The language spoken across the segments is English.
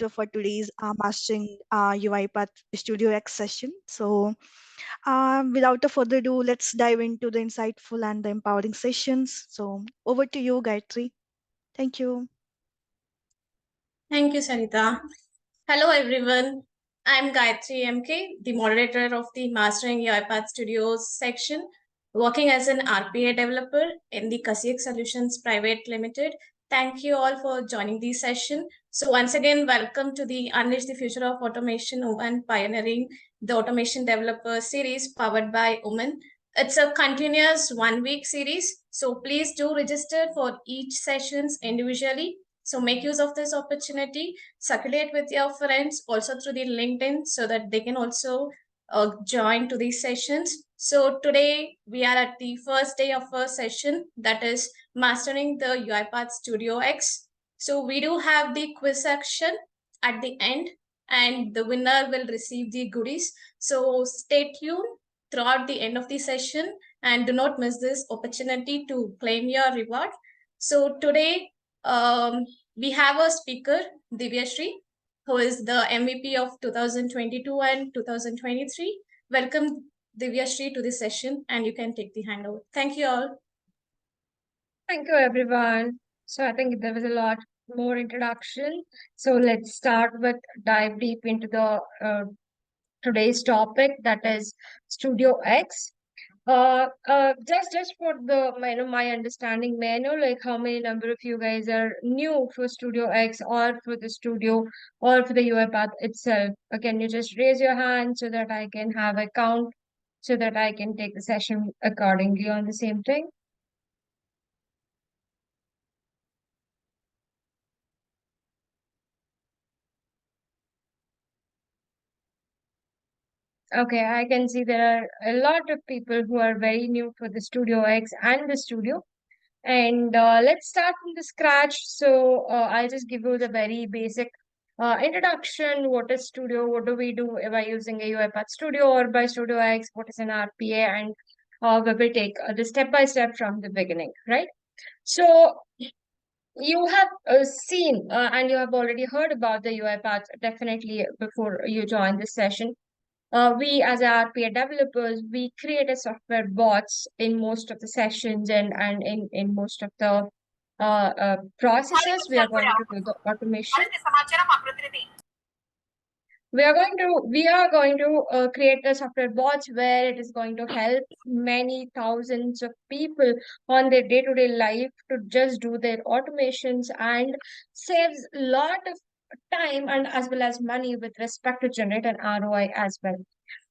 moderator for today's Mastering UiPath StudioX session. So, without a further ado, let's dive into the insightful and the empowering sessions. So, over to you, Gayatri. Thank you. Thank you, Sarita. Hello, everyone. I'm Gayatri MK, the moderator of the Mastering UiPath Studios section, working as an RPA developer in the Kasiak Solutions Private Limited. Thank you all for joining this session. So once again, welcome to the Unleash the Future of Automation and Pioneering the Automation Developer series powered by Women. It's a continuous 1-week series. So please do register for each sessions individually. So make use of this opportunity, circulate with your friends also through the LinkedIn so that they can also join to these sessions. So today we are at the first day of our session, that is mastering the UiPath StudioX. So we do have the quiz section at the end and the winner will receive the goodies. So stay tuned throughout the end of the session and do not miss this opportunity to claim your reward. So today we have a speaker, Divyashree, who is the MVP of 2022 and 2023. Welcome, Divyashree, to this session, and you can take the handover. Thank you all. Thank you, everyone. So I think there was a lot more introduction. So let's start with dive deep into the today's topic, that is StudioX. Just for the my understanding, may I know like how many number of you guys are new for StudioX or for the studio or for the UiPath itself? Can you just raise your hand so that I can have a count so that I can take the session accordingly on the same thing? Okay, I can see there are a lot of people who are very new for the StudioX and the studio. And let's start from the scratch. So I'll just give you the very basic introduction. What is Studio? What do we do by using a UiPath Studio or by StudioX? What is an RPA? And we will take the step by step from the beginning, right? So you have seen and you have already heard about the UiPath definitely before you join this session. We as RPA developers, we create a software bots in most of the sessions and in most of the processes. We are going to do the automation. We are going to create the software bots where it is going to help many thousands of people on their day-to-day life to just do their automations and saves a lot of time and as well as money with respect to generate an ROI as well.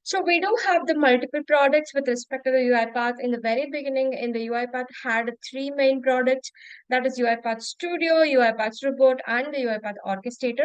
So we do have the multiple products with respect to the UiPath. In the very beginning, in the UiPath had 3 main products, that is UiPath Studio, UiPath Report, and the UiPath Orchestrator.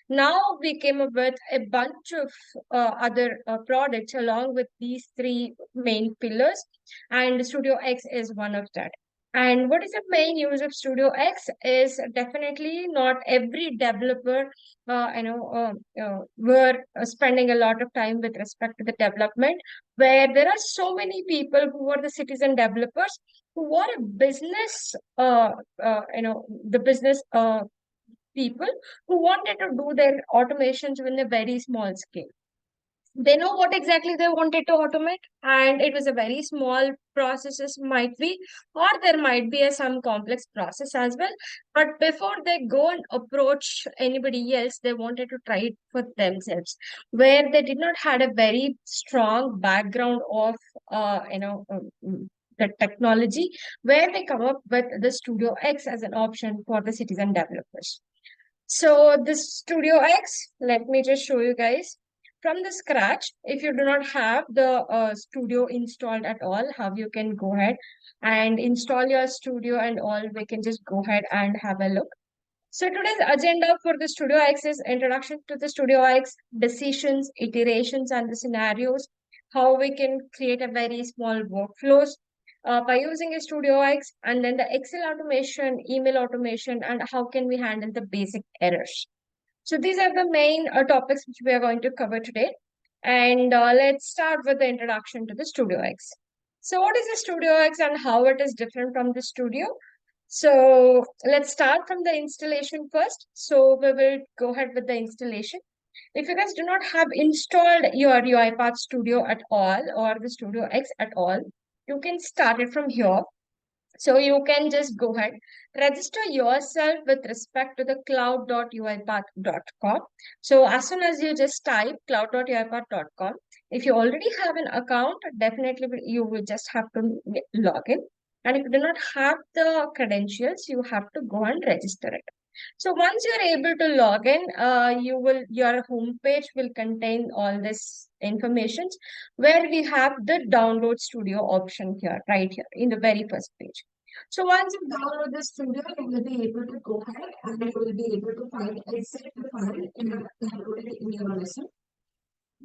Now we came up with a bunch of other products along with these 3 main pillars, and StudioX is one of that. And what is the main use of StudioX is definitely not every developer, were spending a lot of time with respect to the development, where there are so many people who are the citizen developers who are a business, the business people who wanted to do their automations in a very small scale. They know what exactly they wanted to automate, and it was a very small processes might be, or there might be some complex process as well. But before they go and approach anybody else, they wanted to try it for themselves, where they did not had a very strong background of the technology, where they come up with the StudioX as an option for the citizen developers. So this StudioX, let me just show you guys from the scratch. If you do not have the studio installed at all, how you can go ahead and install your studio and all, we can just go ahead and have a look. So today's agenda for the StudioX is introduction to the StudioX, decisions, iterations, and the scenarios, how we can create a very small workflows by using a StudioX, and then the Excel automation, email automation, and how can we handle the basic errors. So these are the main topics which we are going to cover today. And let's start with the introduction to the StudioX. So what is the StudioX and how it is different from the Studio? So let's start from the installation first. So we will go ahead with the installation. If you guys do not have installed your UiPath Studio at all or the Studio X at all, you can start it from here. So you can just go ahead, register yourself with respect to the cloud.uipath.com. So as soon as you just type cloud.uipath.com, if you already have an account, definitely you will just have to log in. And if you do not have the credentials, you have to go and register it. So once you're able to log in, your homepage will contain all this information where we have the download studio option here, right here in the very first page. So once you download the studio, you will be able to go ahead and you will be able to find exit the file in downloaded in your lesson.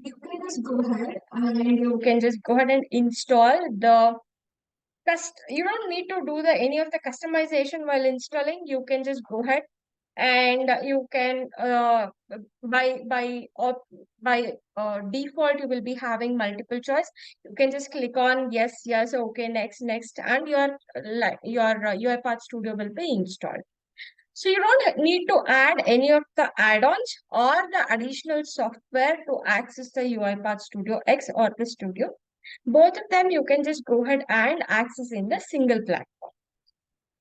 You can just go ahead and you can just go ahead and install the you don't need to do the any of the customization while installing. You can just go ahead and you can by default you will be having multiple choice. You can just click on yes, okay, next, and your UiPath Studio will be installed. So you don't need to add any of the add-ons or the additional software to access the UiPath Studio X or the Studio. Both of them you can just go ahead and access in the single platform.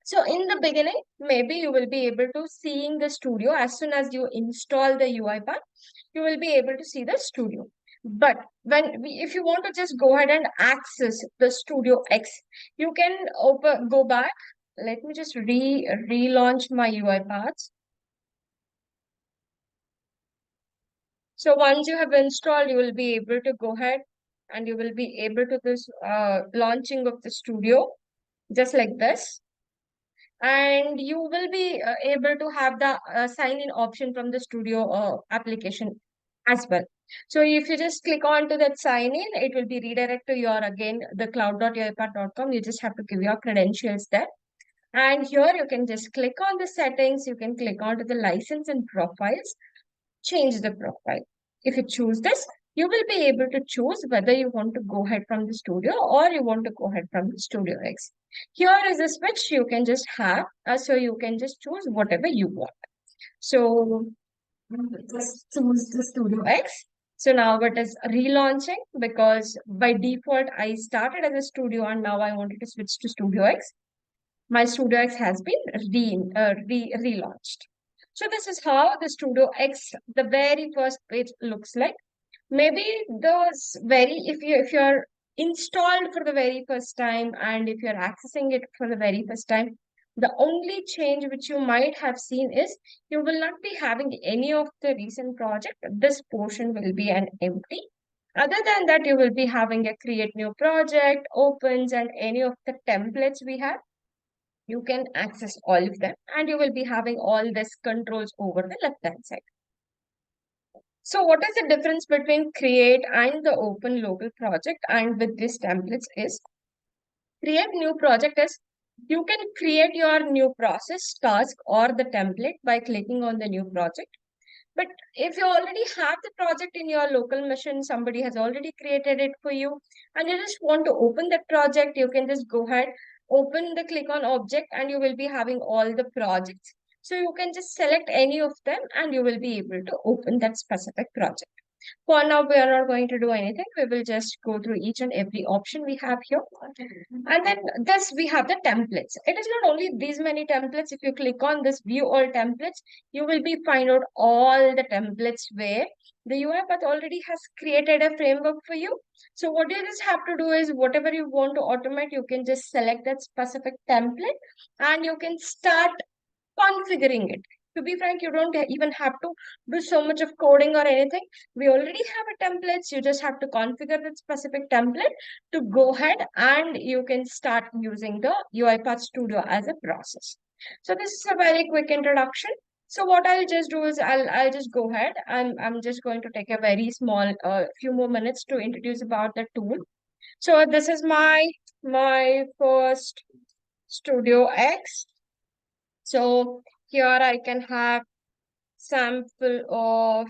So in the beginning, maybe you will be able to seeing the studio as soon as you install the UiPath, you will be able to see the studio. But if you want to just go ahead and access the Studio X, you can go back. Let me just relaunch my UiPaths. So once you have installed, you will be able to go ahead and you will be able to this launching of the studio just like this. And you will be able to have the sign in option from the studio application as well. So if you just click on to that sign in, it will be redirect to your again the cloud.uipath.com. You just have to give your credentials there. And here you can just click on the settings, you can click on to the license and profiles, change the profile. If you choose this, you will be able to choose whether you want to go ahead from the studio or you want to go ahead from the Studio X. Here is a switch you can just have, so you can just choose whatever you want. So just choose the Studio X. So now it is relaunching because by default I started as a studio and now I wanted to switch to Studio X. My Studio X has been relaunched. So this is how the Studio X, the very first page looks like. Maybe if you're installed for the very first time and if you're accessing it for the very first time, the only change which you might have seen is you will not be having any of the recent project. This portion will be an empty. Other than that, you will be having a create new project, opens, and any of the templates we have. You can access all of them and you will be having all these controls over the left hand side. So what is the difference between create and the open local project and with these templates is create new project is you can create your new process, task or the template by clicking on the new project. But if you already have the project in your local machine, somebody has already created it for you and you just want to open that project, you can just go ahead, open the click on object and you will be having all the projects. So you can just select any of them and you will be able to open that specific project. For now, we are not going to do anything. We will just go through each and every option we have here. And then this, we have the templates. It is not only these many templates. If you click on this view all templates, you will be find out all the templates where the UiPath already has created a framework for you. So what you just have to do is whatever you want to automate, you can just select that specific template and you can start configuring it. To be frank, you don't even have to do so much of coding or anything. We already have a templates. You just have to configure that specific template to go ahead and you can start using the UiPath Studio as a process. So this is a very quick introduction. So what I'll just do is I'll just go ahead. I'm just going to take a very small few more minutes to introduce about the tool. So this is my first Studio X. So here I can have sample of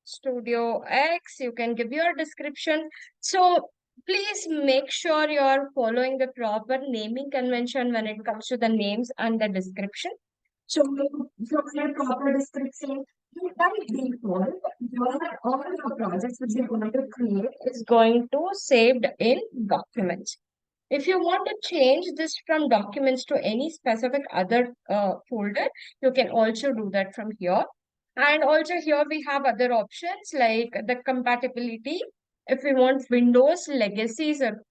Studio X. You can give your description. So please make sure you're following the proper naming convention when it comes to the names and the description. So for the proper description, by default, all the projects which you're going to create is going to saved in documents. If you want to change this from documents to any specific other folder, you can also do that from here. And also here we have other options like the compatibility. If you want Windows, legacies, or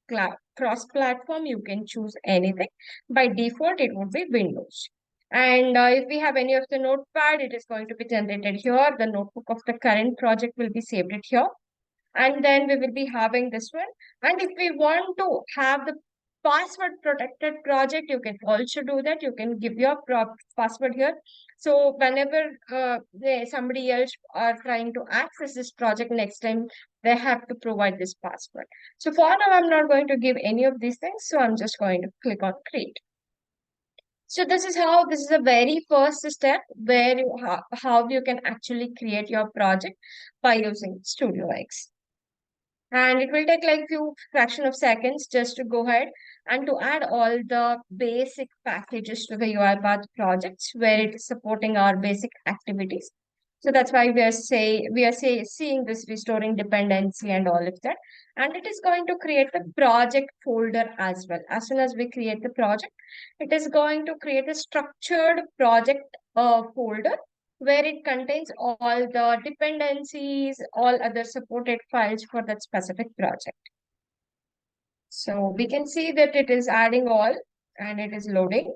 cross-platform, you can choose anything. By default, it would be Windows. And if we have any of the notepad, it is going to be generated here. The notebook of the current project will be saved it here. And then we will be having this one. And if we want to have the password protected project, you can also do that. You can give your password here. So whenever somebody else are trying to access this project next time, they have to provide this password. So for now, I'm not going to give any of these things. So I'm just going to click on create. So this is a very first step where how you can actually create your project by using StudioX. And it will take like few fraction of seconds just to go ahead and to add all the basic packages to the UiPath projects where it is supporting our basic activities. So that's why we are seeing this restoring dependency and all of that. And it is going to create the project folder as well. As soon as we create the project, it is going to create a structured project folder where it contains all the dependencies, all other supported files for that specific project. So we can see that it is adding all and it is loading.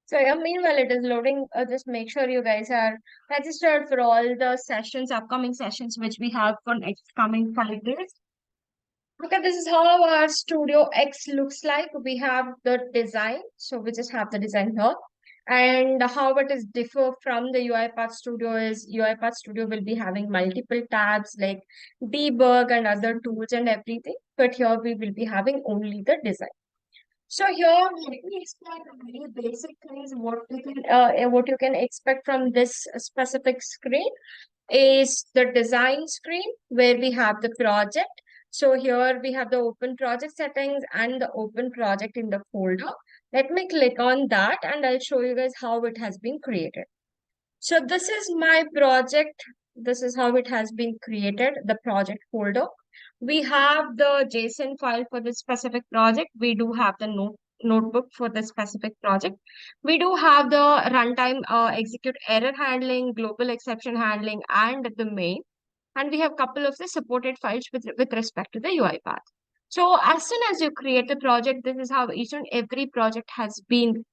So yeah, meanwhile it is loading, just make sure you guys are registered for all the sessions, upcoming sessions, which we have for next coming 5 days. Okay, this is how our Studio X looks like. We have the design. So we just have the design here. And how it is differ from the UiPath Studio is UiPath Studio will be having multiple tabs like debug and other tools and everything. But here we will be having only the design. So here, let me explain the very basic things what you can expect from this specific screen is the design screen where we have the project. So here we have the open project settings and the open project in the folder. Let me click on that and I'll show you guys how it has been created. So this is my project. This is how it has been created, the project folder. We have the JSON file for this specific project. We do have the notebook for the specific project. We do have the runtime execute error handling, global exception handling, and the main. And we have a couple of the supported files with respect to the UiPath. So as soon as you create the project, this is how each and every project has been,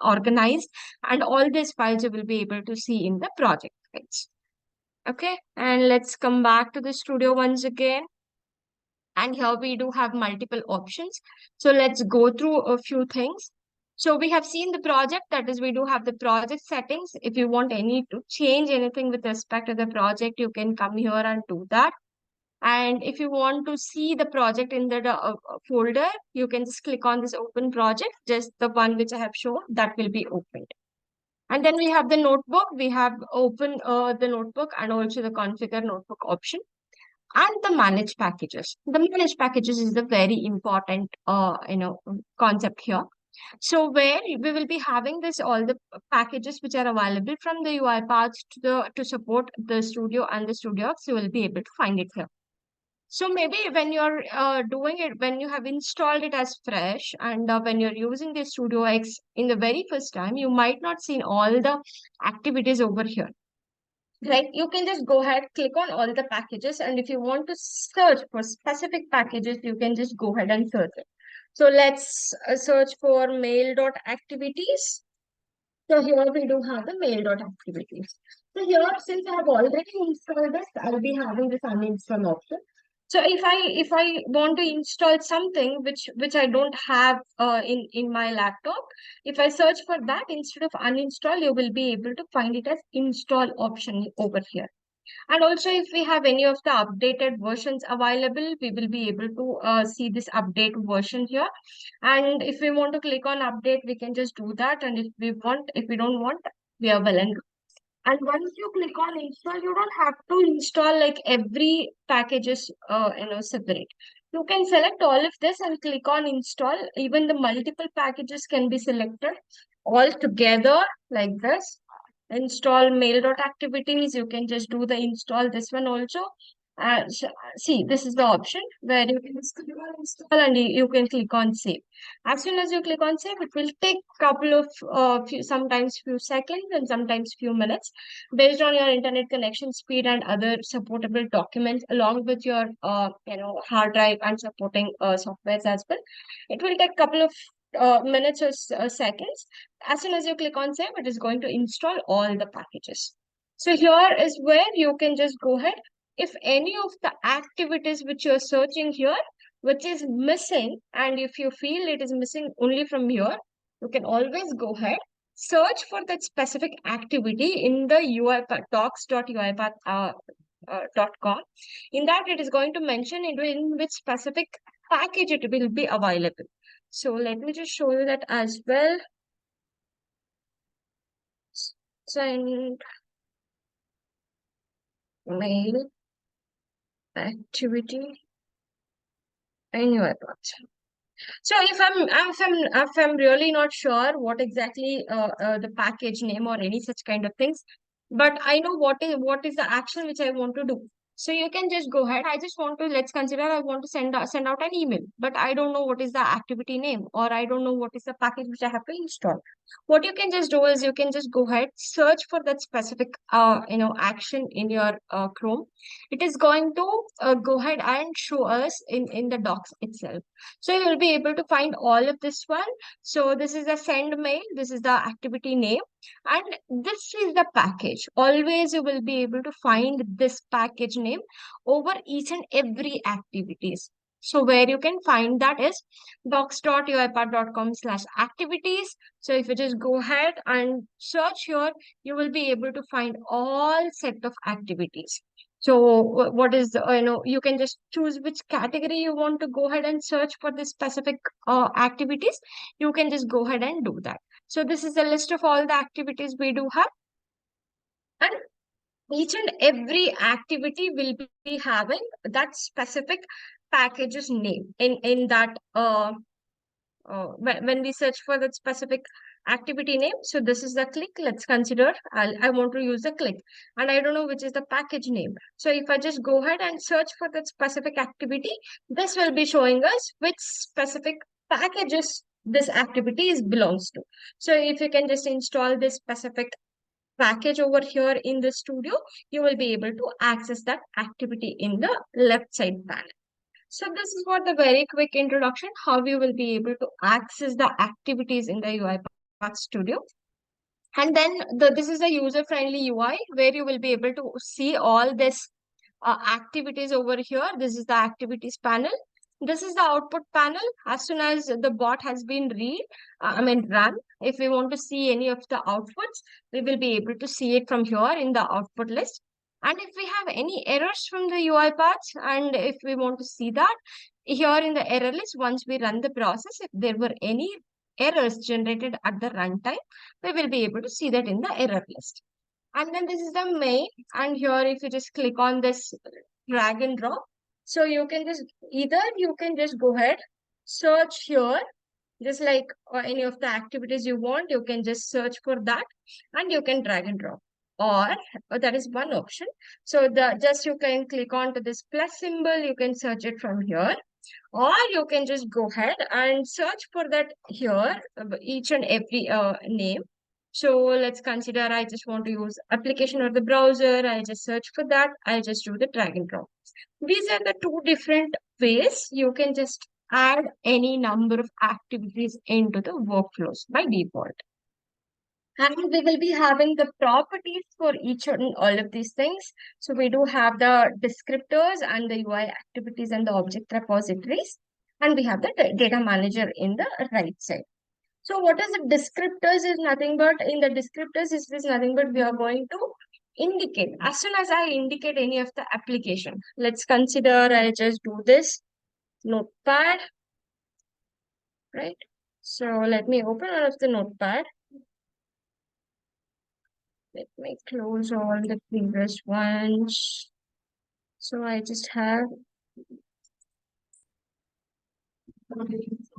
organized, and all these files you will be able to see in the project files. Okay, and let's come back to the studio once again. And here we do have multiple options. So let's go through a few things. So we have seen the project, that is we do have the project settings. If you want to change anything with respect to the project, you can come here and do that. And if you want to see the project in the folder, you can just click on this open project, just the one which I have shown, that will be opened. And then we have the notebook. We have open the notebook and also the configure notebook option and the manage packages. The manage packages is the very important concept here. So where we will be having this all the packages which are available from the UiPath to support the studio and the StudioX, you will be able to find it here. So maybe when you're doing it, when you have installed it as fresh and when you're using the StudioX in the very first time, you might not see all the activities over here. Right, you can just go ahead, click on all the packages, and if you want to search for specific packages, you can just go ahead and search it. So let's search for mail.activities. So here we do have the mail.activities. So here, since I have already installed this, I'll be having this uninstall option. So if I want to install something which I don't have in my laptop, if I search for that instead of uninstall, you will be able to find it as install option over here. And also, if we have any of the updated versions available, we will be able to see this update version here. And if we want to click on update, we can just do that. And if we don't want, we are well and good. And once you click on install, you don't have to install like every packages, separate. You can select all of this and click on install. Even the multiple packages can be selected all together like this. Install mail.activities. You can just do the install this one also. See, this is the option where you can just click on install and you can click on save. As soon as you click on save, it will take couple of sometimes few seconds and sometimes few minutes based on your internet connection speed and other supportable documents along with your hard drive and supporting softwares as well. It will take couple of minutes or seconds. As soon as you click on save, it is going to install all the packages. So here is where you can just go ahead. If any of the activities which you're searching here, which is missing, and if you feel it is missing only from here, you can always go ahead, search for that specific activity in the UiPath docs.uipath.com. In that, it is going to mention in which specific package it will be available. So let me just show you that as well. Send mail activity in UiPath. So if I'm really not sure what exactly the package name or any such kind of things, but I know what is the action which I want to do. So you can just go ahead. I just want to, let's consider I want to send out an email, but I don't know what is the activity name or I don't know what is the package which I have to install. What you can just do is you can just go ahead, search for that specific action in your Chrome. It is going to go ahead and show us in the docs itself. So you will be able to find all of this one. So this is the send mail. This is the activity name. And this is the package. Always you will be able to find this package name over each and every activities. So where you can find that is docs.uipath.com/activities. So if you just go ahead and search here, you will be able to find all set of activities. So what is you can just choose which category you want to go ahead and search for this specific activities. You can just go ahead and do that. So this is a list of all the activities we do have. And each and every activity will be having that specific package's name in that when we search for that specific activity name. So this is the click. Let's consider I want to use the click and I don't know which is the package name. So if I just go ahead and search for that specific activity, this will be showing us which specific packages this activity belongs to. So if you can just install this specific package over here in the studio, you will be able to access that activity in the left side panel. So this is what the very quick introduction, how you will be able to access the activities in the UiPath Studio. And then this is a user-friendly UI where you will be able to see all this activities over here. This is the activities panel. This is the output panel. As soon as the bot has been run, if we want to see any of the outputs, we will be able to see it from here in the output list. And if we have any errors from the UiPath, and if we want to see that, here in the error list, once we run the process, if there were any errors generated at the runtime, we will be able to see that in the error list. And then this is the main, and here if you just click on this drag and drop, so you can just go ahead, search here, just like any of the activities you want, you can just search for that and you can drag and drop. Or that is one option. So you can click on to this plus symbol, you can search it from here. Or you can just go ahead and search for that here, each and every name. So let's consider I just want to use application or the browser. I just search for that. I just do the drag and drop. These are the two different ways you can just add any number of activities into the workflows by default. And we will be having the properties for each and all of these things. So we do have the descriptors and the UI activities and the object repositories. And we have the data manager in the right side. So what is the descriptors is nothing but, in the descriptors is nothing but we are going to indicate. As soon as I indicate any of the application, let's consider I just do this notepad, right? So let me open one of the notepad. Let me close all the previous ones. So I just have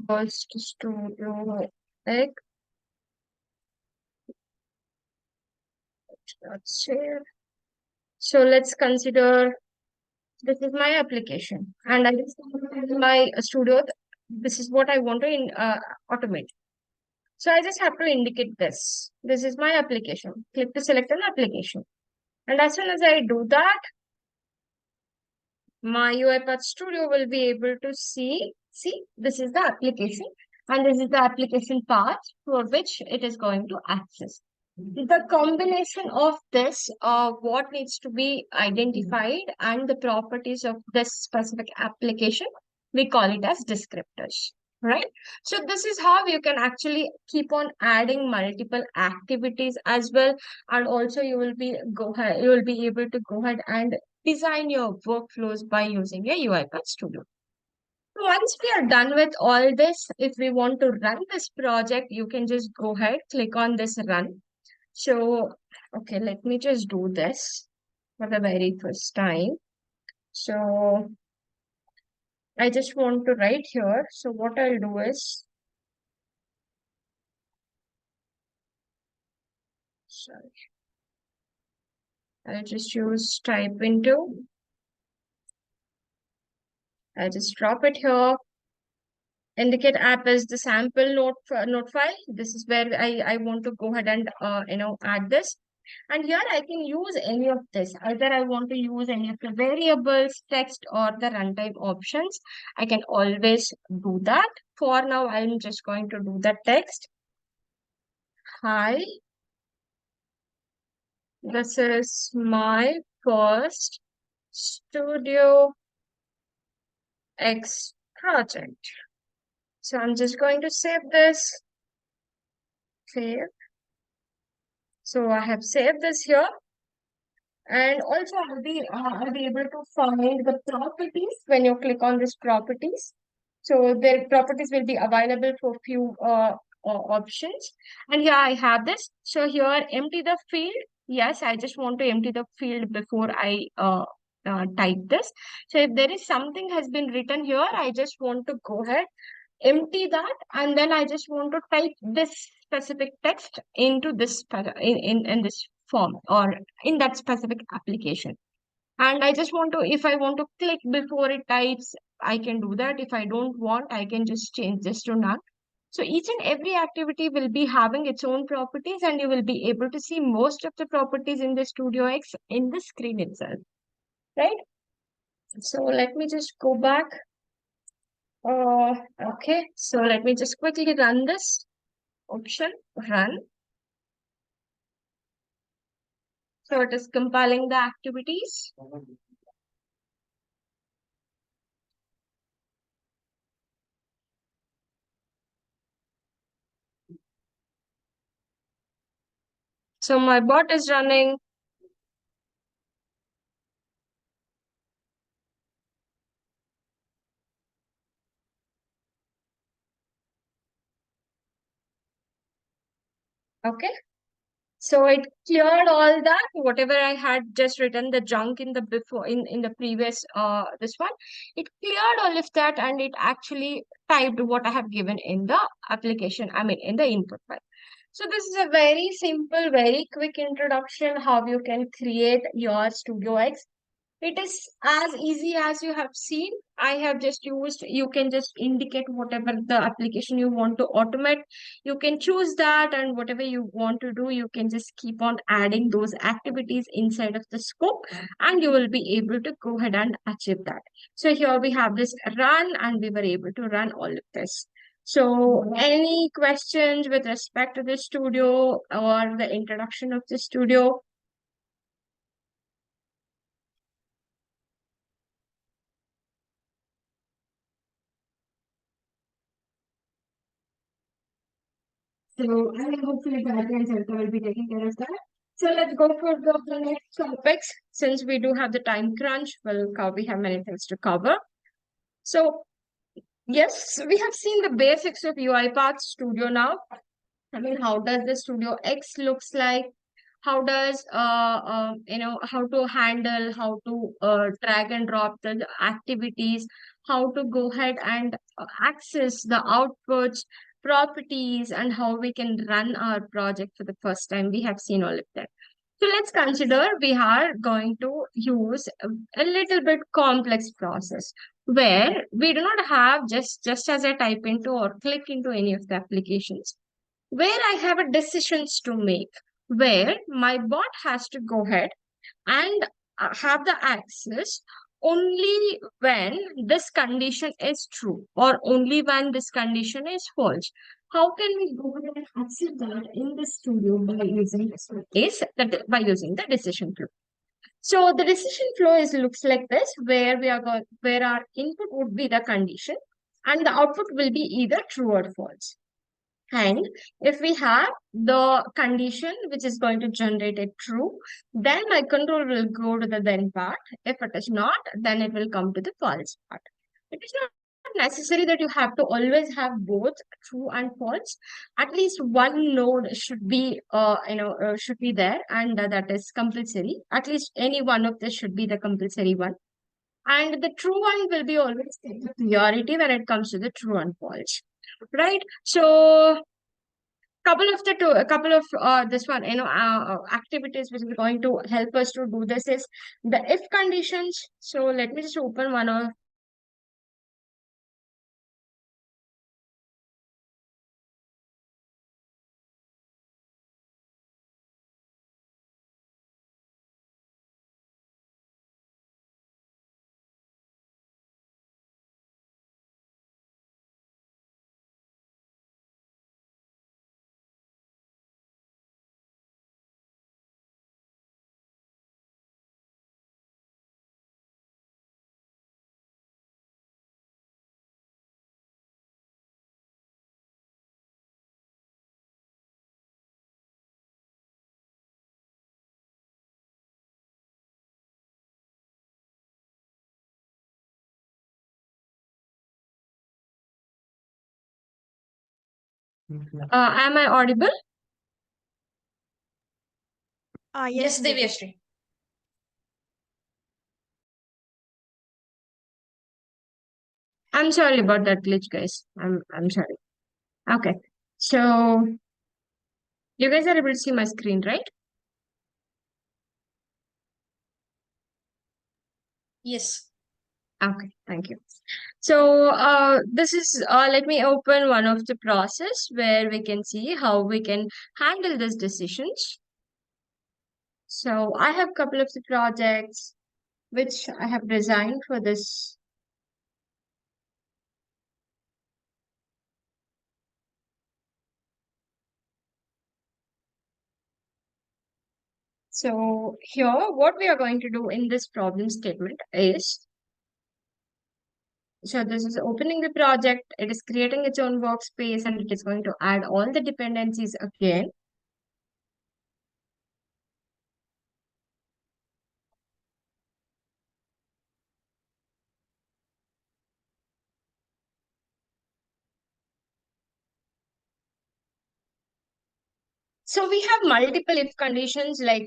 first StudioX. Let's share. So let's consider this is my application, and I just my studio. This is what I want to automate. So I just have to indicate this. This is my application. Click to select an application. And as soon as I do that, my UiPath Studio will be able to see, this is the application and this is the application path for which it is going to access. The combination of this, what needs to be identified and the properties of this specific application, we call it as descriptors, right? So this is how you can actually keep on adding multiple activities as well. And also you will be able to go ahead and design your workflows by using your UiPath Studio. Once we are done with all this, if we want to run this project, you can just go ahead, click on this run. So, okay, let me just do this for the very first time. So, I just want to write here. So, what I'll do is, sorry, I'll just use type into. I'll just drop it here. Indicate app as the sample note file. This is where I want to go ahead and add this. And here I can use any of this. Either I want to use any of the variables, text, or the runtime options. I can always do that. For now, I'm just going to do the text. Hi, this is my first Studio X project. So I'm just going to save this. Save. So I have saved this here. And also I'll be able to find the properties when you click on this properties. So the properties will be available for few options. And here I have this. So here empty the field. Yes, I just want to empty the field before I type this. So if there is something has been written here, I just want to go ahead, empty that, and then I just want to type this specific text into this in this form or in that specific application. And I just want to, if I want to click before it types, I can do that. If I don't want, I can just change this to none. So each and every activity will be having its own properties, and you will be able to see most of the properties in the StudioX in the screen itself, right? So let me just go back. Okay, so let me just quickly run this option, run. So it is compiling the activities. So my bot is running. Okay. So it cleared all that, whatever I had just written the junk in the before in the previous this one, it cleared all of that and it actually typed what I have given in the application, I mean in the input file. So this is a very simple, very quick introduction how you can create your StudioX. It is as easy as you have seen. I have just used, you can just indicate whatever the application you want to automate. You can choose that, and whatever you want to do, you can just keep on adding those activities inside of the scope, and you will be able to go ahead and achieve that. So here we have this run, and we were able to run all of this. So any questions with respect to the studio or the introduction of the studio? So I mean, hopefully Gayatri and Chelka will be taking care of that. So let's go for the next topics. Since we do have the time crunch, we have many things to cover. So yes, we have seen the basics of UiPath Studio now. I mean, how does the Studio X looks like? How does how to handle, how to drag and drop the activities, how to go ahead and access the outputs, properties, and how we can run our project for the first time. We have seen all of that. So let's consider we are going to use a little bit complex process where we do not have just as I type into or click into any of the applications, where I have a decisions to make, where my bot has to go ahead and have the access only when this condition is true or only when this condition is false. How can we go ahead and access that in the studio by using this is that by using the decision flow. So the decision flow is looks like this, where we are going, where our input would be the condition and the output will be either true or false. And if we have the condition which is going to generate a true, then my control will go to the then part. If it is not, then it will come to the false part. It is not necessary that you have to always have both true and false. At least one node should be, should be there, and that is compulsory. At least any one of this should be the compulsory one. And the true one will be always the priority when it comes to the true and false, right? So a couple of this one activities which is going to help us to do this is the if conditions. So let me just open one of am I audible? Yes, Yes, Divyashree. I'm sorry about that glitch, guys. I'm sorry. Okay, so you guys are able to see my screen, right? Yes. Okay, thank you. So this is let me open one of the process where we can see how we can handle these decisions. So I have a couple of the projects which I have designed for this. So here, what we are going to do in this problem statement is, so this is opening the project, it is creating its own workspace, and it is going to add all the dependencies again. So we have multiple if conditions, like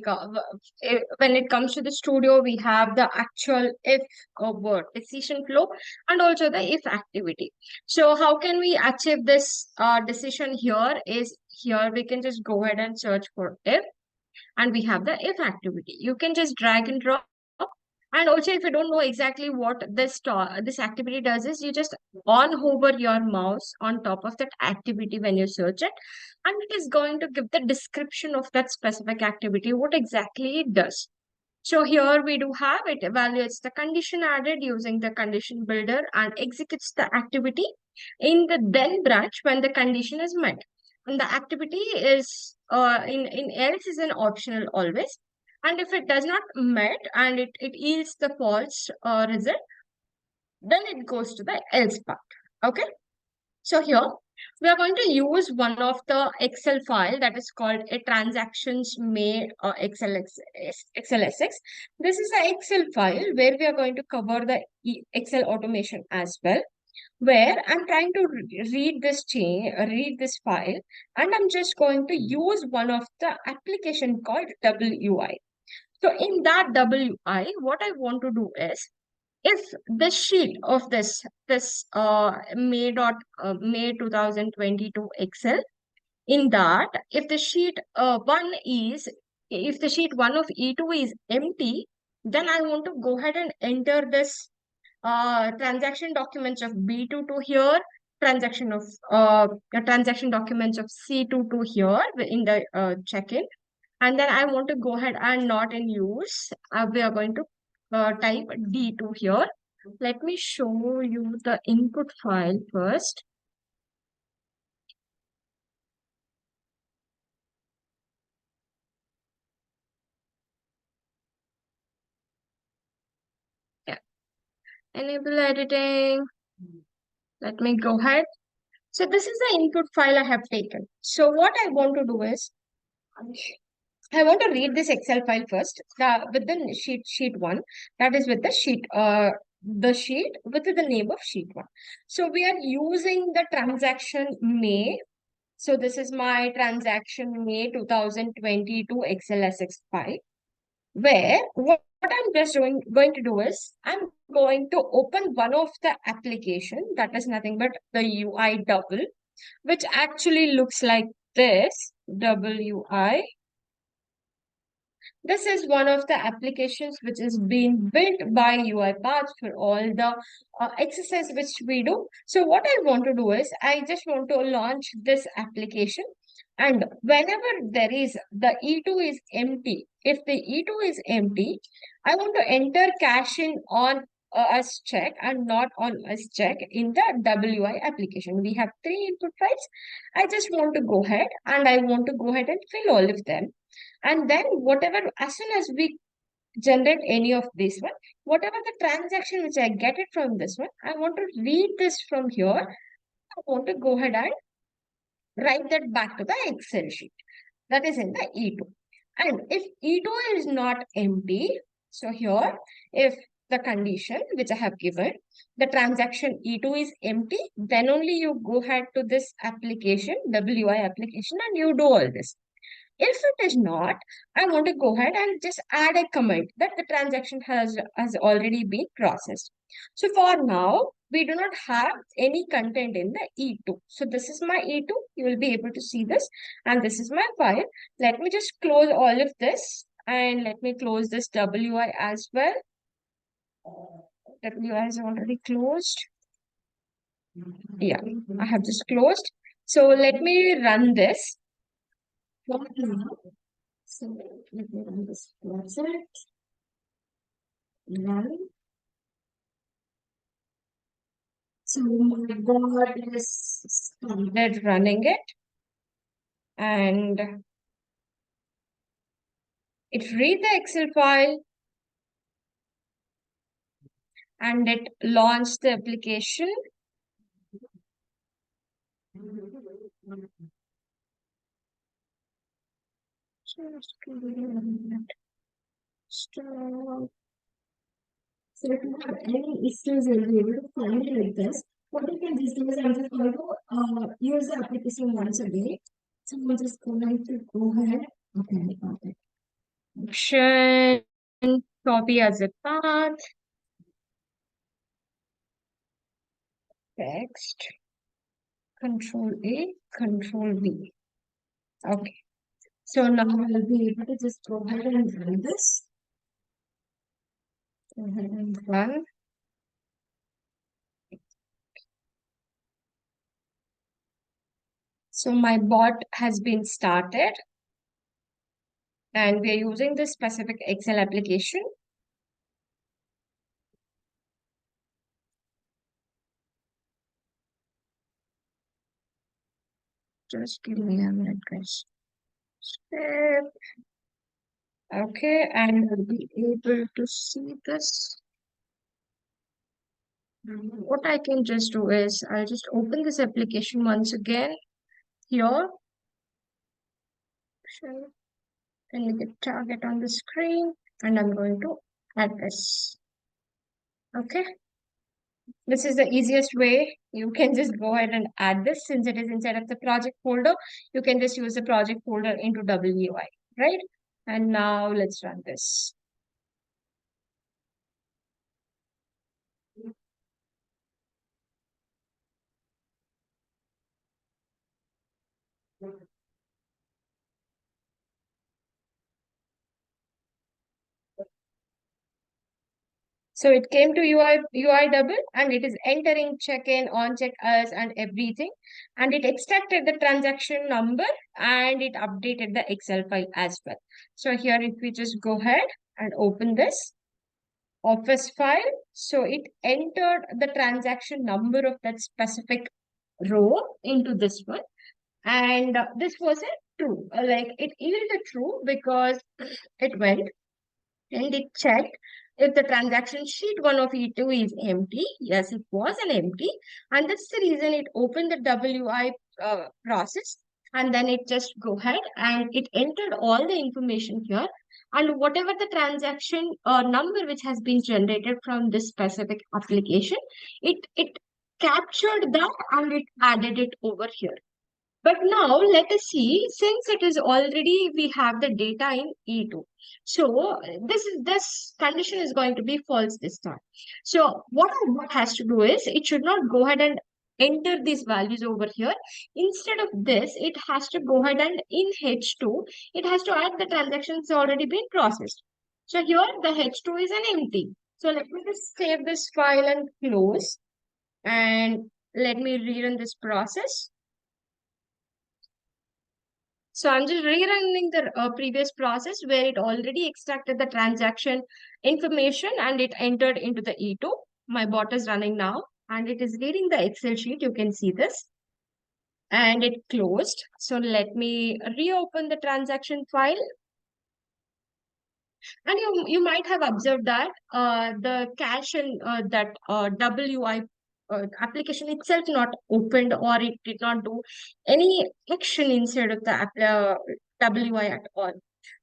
when it comes to the studio, we have the actual if word decision flow and also the if activity. So how can we achieve this decision here is here we can just go ahead and search for if, and we have the if activity. You can just drag and drop. And also, if you don't know exactly what this activity does, is you just on hover your mouse on top of that activity when you search it, and it is going to give the description of that specific activity, what exactly it does. So here we do have it evaluates the condition added using the condition builder and executes the activity in the then branch when the condition is met. And the activity is in else is an optional always. And if it does not met and it yields the false result, then it goes to the else part. Okay. So here We are going to use one of the Excel file that is called a transactions made XLSX. This is an Excel file where we are going to cover the Excel automation as well, where I'm trying to read this file, and I'm just going to use one of the application called WI. So in that WI, what I want to do is, if the sheet of May 2022 Excel, in that, if the sheet one of E2 is empty, then I want to go ahead and enter this transaction documents of B2 to here, transaction documents of C2 to here in the check-in, and then I want to go ahead and not in use. We are going to type D2 here. Let me show you the input file first. Yeah. Enable editing. Let me go ahead. So this is the input file I have taken. So what I want to do is, I want to read this Excel file first, with the sheet one, that is with the sheet with the name of sheet one. So we are using the transaction May. So this is my transaction May 2022 XLSX file, where what I'm just going to do is, I'm going to open one of the application that is nothing but the UI double, which actually looks like this, WI. This is one of the applications which is being built by UiPath for all the exercise which we do. So what I want to do is, I just want to launch this application, and whenever there is the E2 is empty, if the E2 is empty, I want to enter cache in on as check and not on as check in the WI application. We have 3 input files. I just want to go ahead and I want to go ahead and fill all of them. And then whatever, as soon as we generate any of this one, whatever the transaction which I get it from this one, I want to read this from here. I want to go ahead and write that back to the Excel sheet that is in the E2. And if E2 is not empty, so here, if the condition which I have given, the transaction E2 is empty, then only you go ahead to this application, WI application, and you do all this. If it is not, I want to go ahead and just add a comment that the transaction has already been processed. So for now, we do not have any content in the E2. So this is my E2. You will be able to see this. And this is my file. Let me just close all of this. And let me close this WI as well. WI is already closed. Yeah, I have just closed. So let me run this. So let me run this website. Run. So my board is started running it, and it read the Excel file and it launched the application. Just give me a minute. Stop. So if you have any issues, you'll be able to find it like this. What you can just do is, I'm just going to use the application once again. So I'm just going to go ahead. Okay, I got it. Option, copy as a path. Text, Control A, Control V. Okay. So now I'll be able to just go ahead and run this. Go ahead and run. So my bot has been started, and we are using this specific Excel application. Just give me a minute, guys. Okay, and I'll be able to see this. What I can just do is I'll just open this application once again here. And the target on the screen, and I'm going to add this. Okay, this is the easiest way. You can just go ahead and add this since it is inside of the project folder. You can just use the project folder into WI, right? And now let's run this. So it came to UI double and it is entering check-in, on check us and everything. And it extracted the transaction number and it updated the Excel file as well. So here if we just go ahead and open this office file, so it entered the transaction number of that specific row into this one. And this was a true, like it yielded true because it went and it checked if the transaction sheet 1 of E2 is empty. Yes, it was an empty. And that's the reason it opened the WI process. And then it just go ahead and it entered all the information here. And whatever the transaction number which has been generated from this specific application, it captured that and it added it over here. But now let us see, since it is already, we have the data in E2. So this condition is going to be false this time. So what has to do is, it should not go ahead and enter these values over here. Instead of this, it has to go ahead and in H2, it has to add the transactions already been processed. So here the H2 is an empty. So let me just save this file and close. And let me rerun this process. So I'm just rerunning the previous process where it already extracted the transaction information and it entered into the E2. My bot is running now and it is reading the Excel sheet. You can see this and it closed. So let me reopen the transaction file. And you might have observed that the cache in that WI application itself not opened or it did not do any action inside of the WI at all.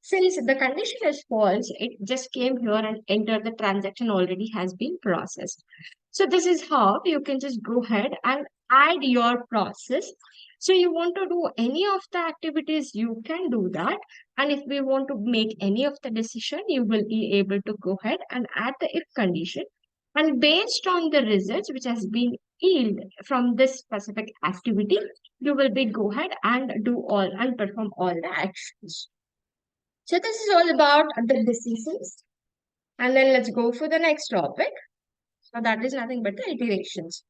Since the condition is false, it just came here and entered the transaction already has been processed. So this is how you can just go ahead and add your process. So you want to do any of the activities, you can do that. And if we want to make any of the decision, you will be able to go ahead and add the if condition. And based on the results which has been yielded from this specific activity, you will be go ahead and do all and perform all the actions. So this is all about the decisions. And then let's go for the next topic. So that is nothing but the iterations.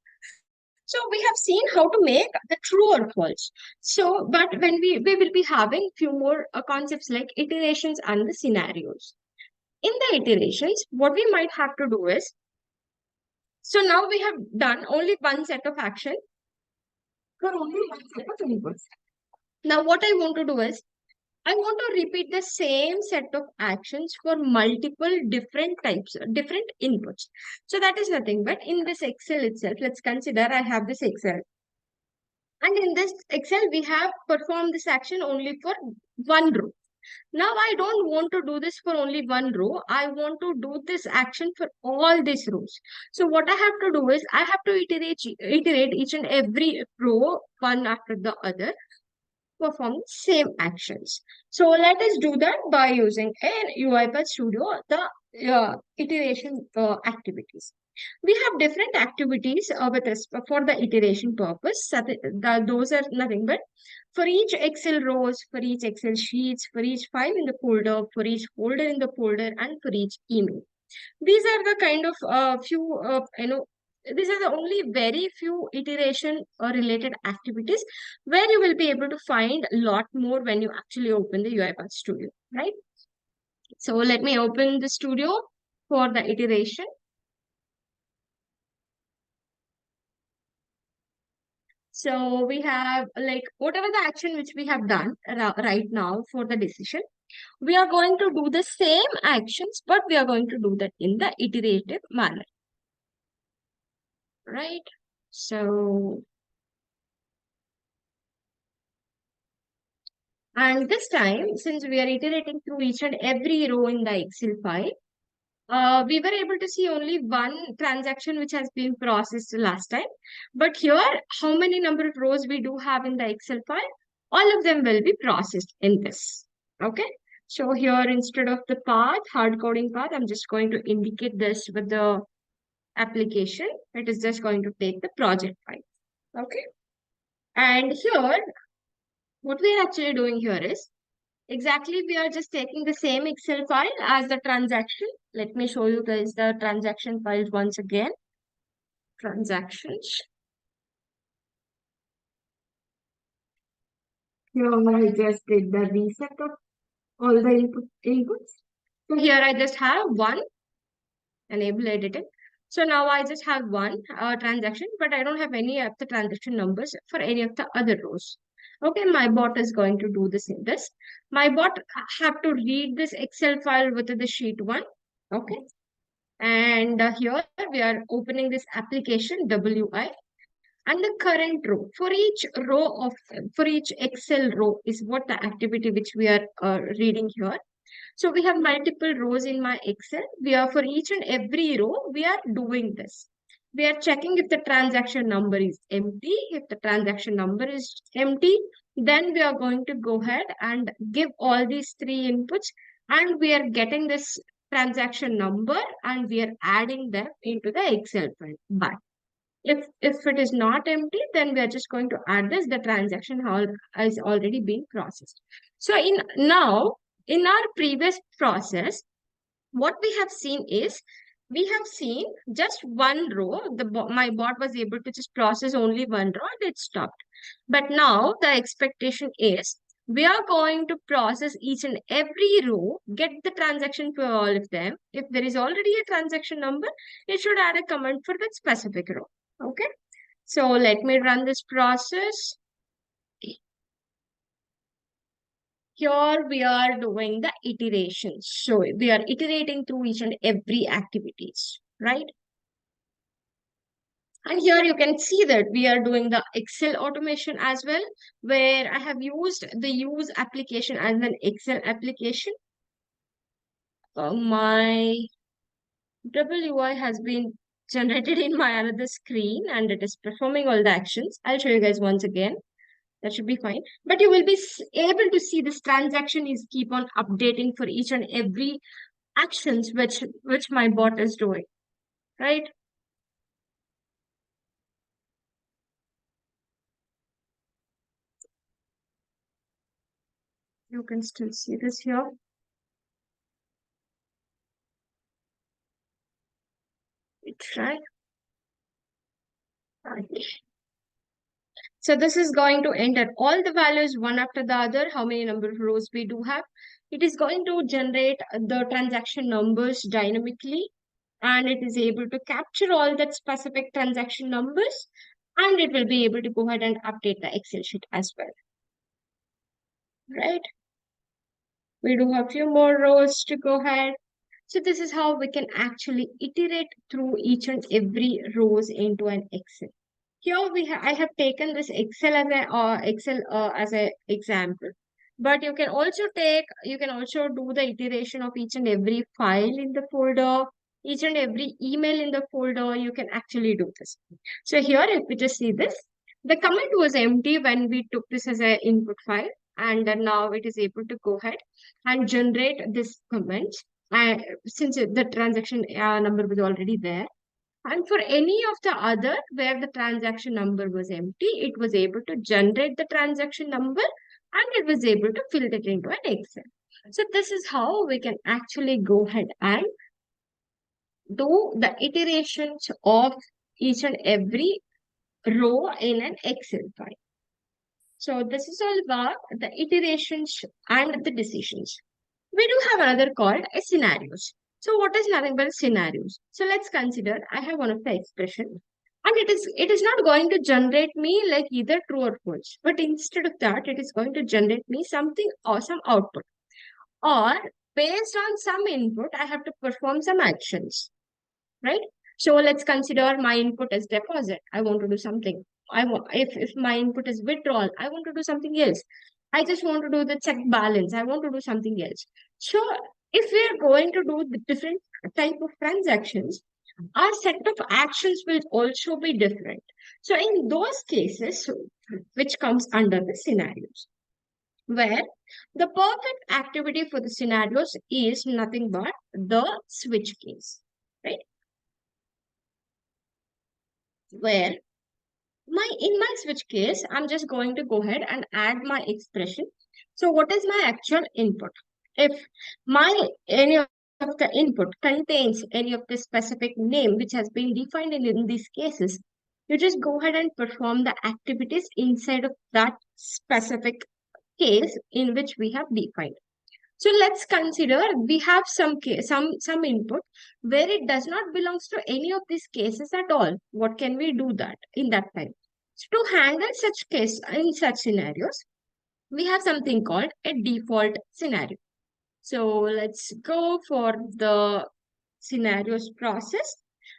So we have seen how to make the true or false. So, but when we will be having few more concepts like iterations and the scenarios. In the iterations, what we might have to do is, so now we have done only one set of action for only one set of inputs. Now what I want to do is, I want to repeat the same set of actions for multiple different types, different inputs. So that is nothing but in this Excel itself, let's consider I have this Excel. And in this Excel, we have performed this action only for one row. Now I don't want to do this for only one row. I want to do this action for all these rows. So what I have to do is I have to iterate each and every row one after the other, perform the same actions. So let us do that by using an UiPath Studio, the iteration activities. We have different activities for the iteration purpose. So those are nothing but for each Excel rows, for each Excel sheets, for each file in the folder, for each folder in the folder, and for each email. These are the kind of these are the only very few iteration related activities where you will be able to find a lot more when you actually open the UiPath Studio, right? So let me open the studio for the iteration. So we have like whatever the action which we have done right now for the decision, we are going to do the same actions, but we are going to do that in the iterative manner. right? So, and this time, since we are iterating through each and every row in the Excel file, we were able to see only one transaction which has been processed last time. But here, how many number of rows we do have in the Excel file? All of them will be processed in this. Okay. So here, instead of the path, hard coding path, I'm just going to indicate this with the application. It is just going to take the project file. Okay. And here, what we are actually doing here is exactly we are just taking the same Excel file as the transaction. Let me show you guys the transaction files once again. Transactions. Here I just did the reset of all the inputs. So here I just have one enable editing. So now I just have one transaction, but I don't have any of the transaction numbers for any of the other rows. Okay, my bot is going to do the same. This my bot have to read this Excel file with the sheet one. Okay, and here we are opening this application WI, and the current row for each row of for each Excel row is what the activity which we are reading here. So we have multiple rows in my Excel. We are for each and every row, we are doing this. We are checking if the transaction number is empty. If the transaction number is empty, then we are going to go ahead and give all these three inputs, and we are getting this transaction number and we are adding them into the Excel file. But if it is not empty, then we are just going to add this. The transaction has already been processed. So in our previous process, what we have seen is we have seen just one row. My bot was able to just process only one row and it stopped. But now the expectation is we are going to process each and every row, get the transaction for all of them. If there is already a transaction number, it should add a comment for that specific row. Okay. So let me run this process. Here we are doing the iterations. So we are iterating through each and every activities, right? And here you can see that we are doing the Excel automation as well, where I have used the use application as an Excel application. My WI has been generated in my another screen and it is performing all the actions. I'll show you guys once again. That should be fine. But you will be able to see this transaction is keep on updating for each and every actions which my bot is doing, right? You can still see this here. Try. So this is going to enter all the values one after the other, how many number of rows we do have. It is going to generate the transaction numbers dynamically, and it is able to capture all that specific transaction numbers, and it will be able to go ahead and update the Excel sheet as well, right? We do have a few more rows to go ahead. So this is how we can actually iterate through each and every rows into an Excel. Here I have taken this Excel as a example, but you can also do the iteration of each and every file in the folder, each and every email in the folder. You can actually do this. So here, if we just see this, the comment was empty when we took this as an input file, and then now it is able to go ahead and generate this comment. Since the transaction number was already there, and for any of the other where the transaction number was empty, it was able to generate the transaction number and it was able to fill it into an Excel. So this is how we can actually go ahead and do the iterations of each and every row in an Excel file. So this is all about the iterations and the decisions. We do have another called as scenarios. So what is nothing but scenarios? So let's consider I have one of the expression and it is not going to generate me like either true or false, but instead of that, it is going to generate me something or some output. Or based on some input, I have to perform some actions, right? So let's consider my input as deposit. I want to do something. If my input is withdrawal, I want to do something else. I just want to do the check balance. I want to do something else. So if we are going to do the different type of transactions, our set of actions will also be different. So in those cases, which comes under the scenarios, where the perfect activity for the scenarios is nothing but the switch case, right? Where in my switch case, I'm just going to go ahead and add my expression. So what is my actual input? If any of the input contains any of the specific name which has been defined in these cases, you just go ahead and perform the activities inside of that specific case in which we have defined. So let's consider we have some input where it does not belongs to any of these cases at all. What can we do that in that time? So to handle such case in such scenarios, we have something called a default scenario. So let's go for the scenarios process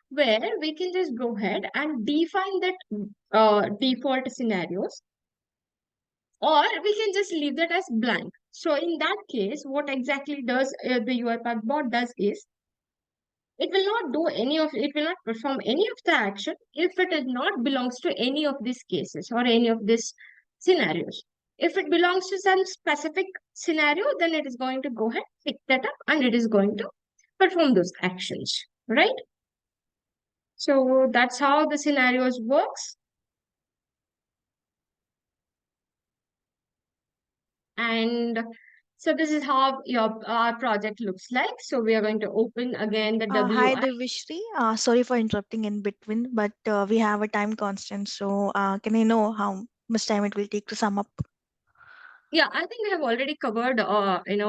where we can just go ahead and define that default scenarios, or we can just leave that as blank. So in that case, what exactly does the UiPath bot does is it will not perform any of the action if it is not belongs to any of these cases or any of these scenarios. If it belongs to some specific scenario, then it is going to go ahead, pick that up, and it is going to perform those actions, right? So that's how the scenarios works. And so this is how our project looks like. So we are going to open again the Hi, WI. Divyashree. Sorry for interrupting in between, but we have a time constant. So, can I know how much time it will take to sum up? Yeah, I think we have already covered,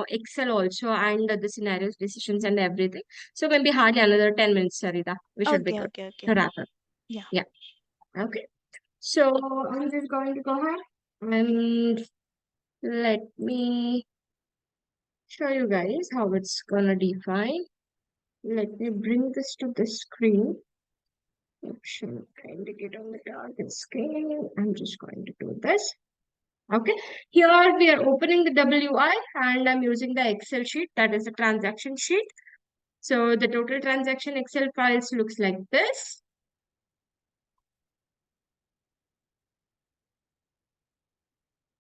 Excel also and the scenarios, decisions, and everything. So maybe hardly another 10 minutes, Sarita. We should be Okay, good okay, okay. to wrap up. Yeah. Yeah. Okay. So I'm just going to go ahead and let me show you guys how it's gonna define. Let me bring this to the screen. Option indicate on the target screen. I'm just going to do this. Okay, here we are opening the WI and I'm using the Excel sheet, that is the transaction sheet. So the total transaction Excel files looks like this.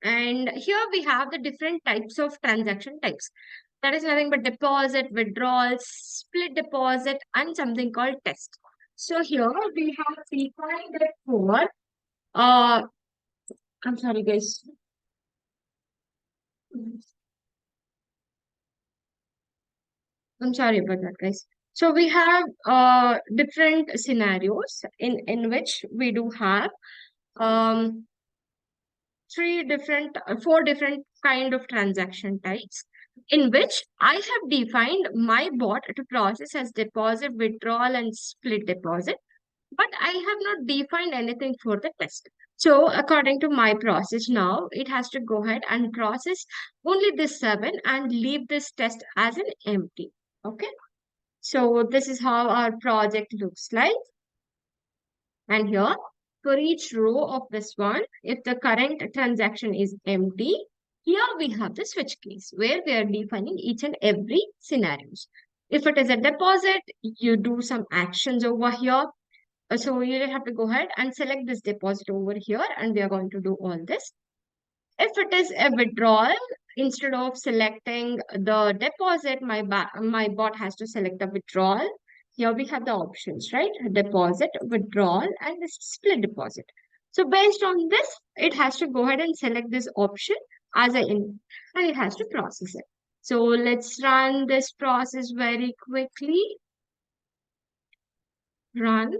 And here we have the different types of transaction types. That is nothing but deposit, withdrawals, split deposit, and something called test. So here we have defined it for, I'm sorry guys. I'm sorry about that, guys. So we have different scenarios in which we do have um, four different kind of transaction types, in which I have defined my bot to process as deposit, withdrawal, and split deposit, but I have not defined anything for the test. So according to my process now, it has to go ahead and process only this 7 and leave this test as an empty. Okay. So this is how our project looks like. And here, for each row of this one, if the current transaction is empty, here we have the switch case where we are defining each and every scenarios. If it is a deposit, you do some actions over here. So you have to go ahead and select this deposit over here, and we are going to do all this. If it is a withdrawal, instead of selecting the deposit, my bot has to select the withdrawal. Here we have the options, right? Deposit, withdrawal, and the split deposit. So based on this, it has to go ahead and select this option as an input, and it has to process it. So let's run this process very quickly. Run.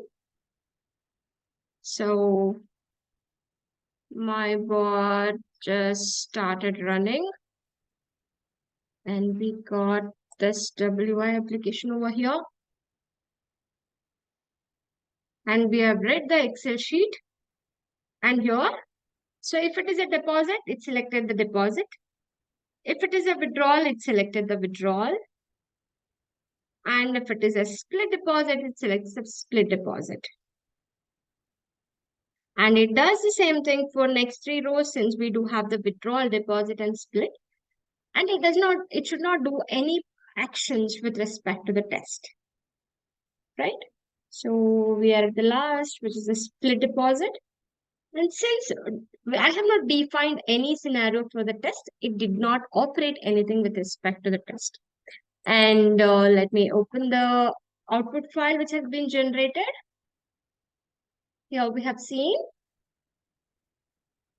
So my bot just started running, and we got this WI application over here, and we have read the Excel sheet. And here, so if it is a deposit, it selected the deposit. If it is a withdrawal, it selected the withdrawal. And if it is a split deposit, it selects a split deposit. And it does the same thing for next 3 rows, since we do have the withdrawal, deposit, and split. And it should not do any actions with respect to the test, right? So we are at the last, which is the split deposit. And since I have not defined any scenario for the test, it did not operate anything with respect to the test. And let me open the output file which has been generated. Here we have seen,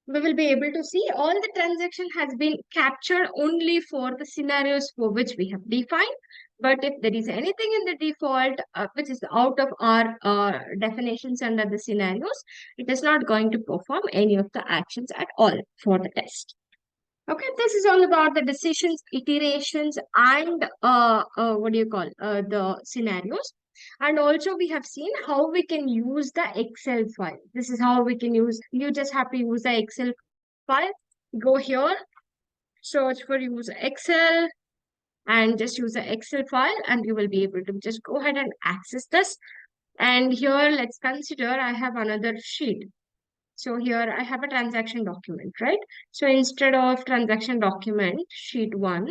we will be able to see all the transaction has been captured only for the scenarios for which we have defined. But if there is anything in the default which is out of our definitions under the scenarios, it is not going to perform any of the actions at all for the test. Okay, this is all about the decisions, iterations, and the scenarios. And also we have seen how we can use the Excel file. This is how we can use, you just have to use the Excel file. Go here, search for use Excel, and just use the Excel file, and you will be able to just go ahead and access this. And here, let's consider I have another sheet. So here I have a transaction document, right? So instead of transaction document, sheet 1,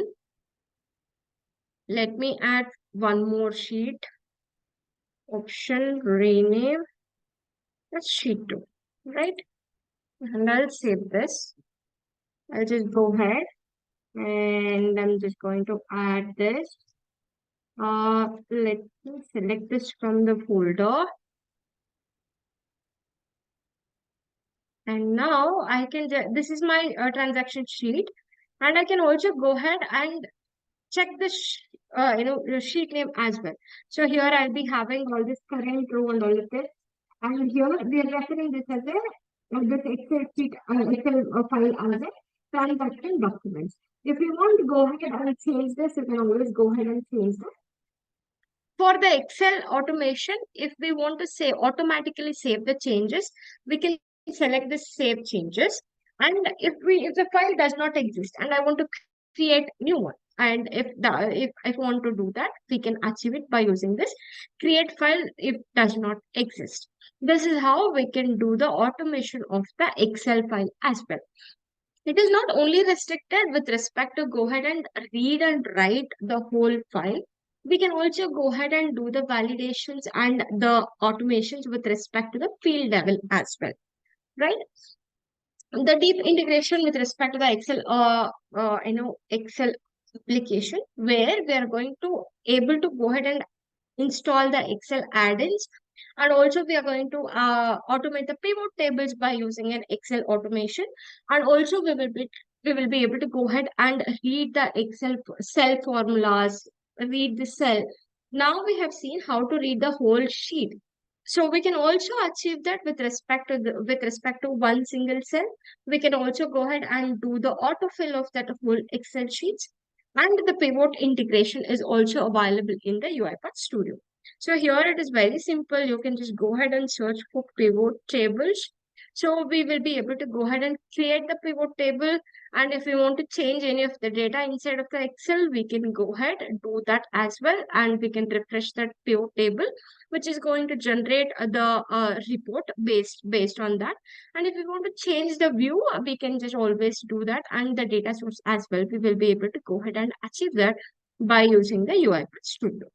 let me add one more sheet, option, rename, that's sheet 2, right? And I'll save this. I'll just go ahead and I'm just going to add this. Let me select this from the folder. And now I can, this is my transaction sheet. And I can also go ahead and check this sheet name as well. So here I'll be having all this current row and all of this, and here we are referring this as this Excel sheet, Excel file as a transaction documents. If you want to go ahead and change this, you can always go ahead and change this. For the Excel automation, if we want to say automatically save the changes, we can select the save changes. And if the file does not exist and I want to create new one, and if I want to do that, we can achieve it by using this create file if does not exist. This is how we can do the automation of the Excel file as well. It is not only restricted with respect to go ahead and read and write the whole file. We can also go ahead and do the validations and the automations with respect to the field level as well, right? The deep integration with respect to the Excel application, where we are going to able to go ahead and install the Excel add-ins, and also we are going to automate the pivot tables by using an Excel automation, and also we will be able to go ahead and read the Excel cell formulas, read the cell. Now we have seen how to read the whole sheet. So we can also achieve that with respect to one single cell. We can also go ahead and do the autofill of that whole Excel sheets. And the pivot integration is also available in the UiPath Studio. So here it is very simple. You can just go ahead and search for pivot tables. So we will be able to go ahead and create the pivot table. And if we want to change any of the data inside of the Excel, we can go ahead and do that as well. And we can refresh that pivot table, which is going to generate the report based on that. And if we want to change the view, we can just always do that, and the data source as well. We will be able to go ahead and achieve that by using the UiPath Studio.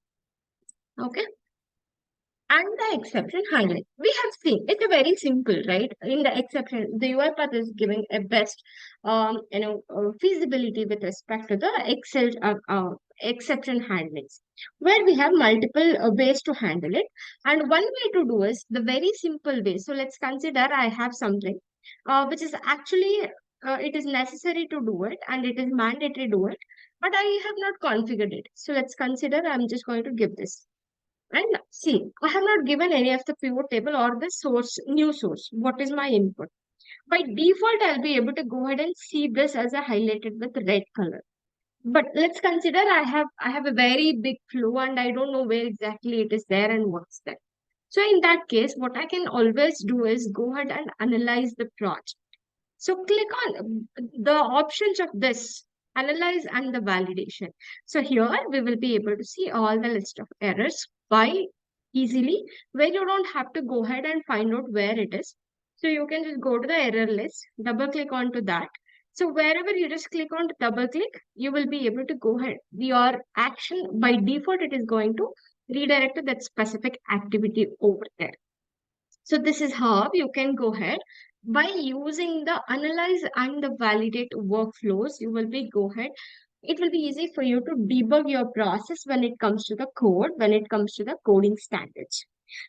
Okay. And the exception handling, we have seen it's a very simple, right? In the exception, the UiPath is giving a best feasibility with respect to the Excel exception handlings, where we have multiple ways to handle it. And one way to do is the very simple way. So let's consider I have something which is actually it is necessary to do it, and it is mandatory to do it, but I have not configured it. So let's consider I'm just going to give this. And see, I have not given any of the pivot table or the source, new source. What is my input? By default, I'll be able to go ahead and see this as a highlighted with red color. But let's consider I have a very big flow and I don't know where exactly it is there and what's there. So in that case, what I can always do is go ahead and analyze the project. So click on the options of this analyze and the validation. So here we will be able to see all the list of errors by easily, where you don't have to go ahead and find out where it is. So you can just go to the error list, double click onto that. So wherever you just click on double click, you will be able to go ahead. Your action by default, it is going to redirect to that specific activity over there. So this is how you can go ahead by using the analyze and the validate workflows. You will be go ahead. It will be easy for you to debug your process when it comes to the code, when it comes to the coding standards.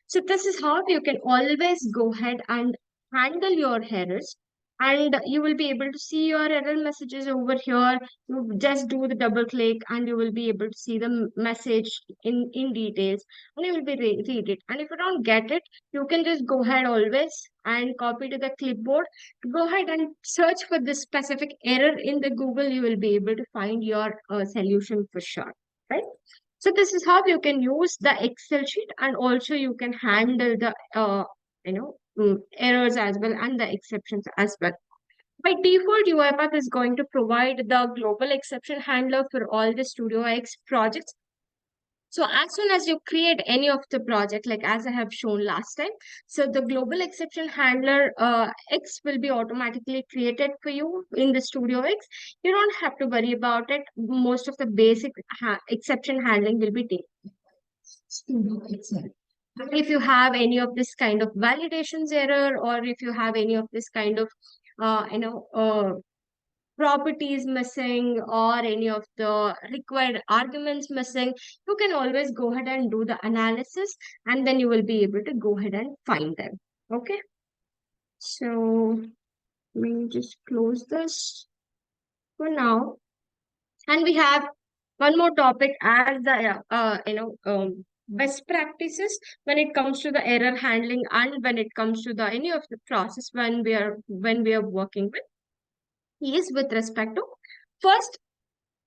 So this is how you can always go ahead and handle your errors, and you will be able to see your error messages over here. You just do the double click and you will be able to see the message in details, and you will be read it. And if you don't get it, you can just go ahead always and copy to the clipboard. Go ahead and search for this specific error in the Google. You will be able to find your solution for sure, right? So this is how you can use the Excel sheet, and also you can handle the errors as well and the exceptions as well. By default, UiPath is going to provide the global exception handler for all the StudioX projects. So as soon as you create any of the project, like as I have shown last time, so the global exception handler X will be automatically created for you in the StudioX. You don't have to worry about it. Most of the basic exception handling will be taken. StudioX. If you have any of this kind of validations error, or if you have any of this kind of properties missing, or any of the required arguments missing, you can always go ahead and do the analysis, and then you will be able to go ahead and find them. Okay. So let me just close this for now. And we have one more topic as the best practices when it comes to the error handling, and when it comes to the any of the process when we are working with is with respect to, first,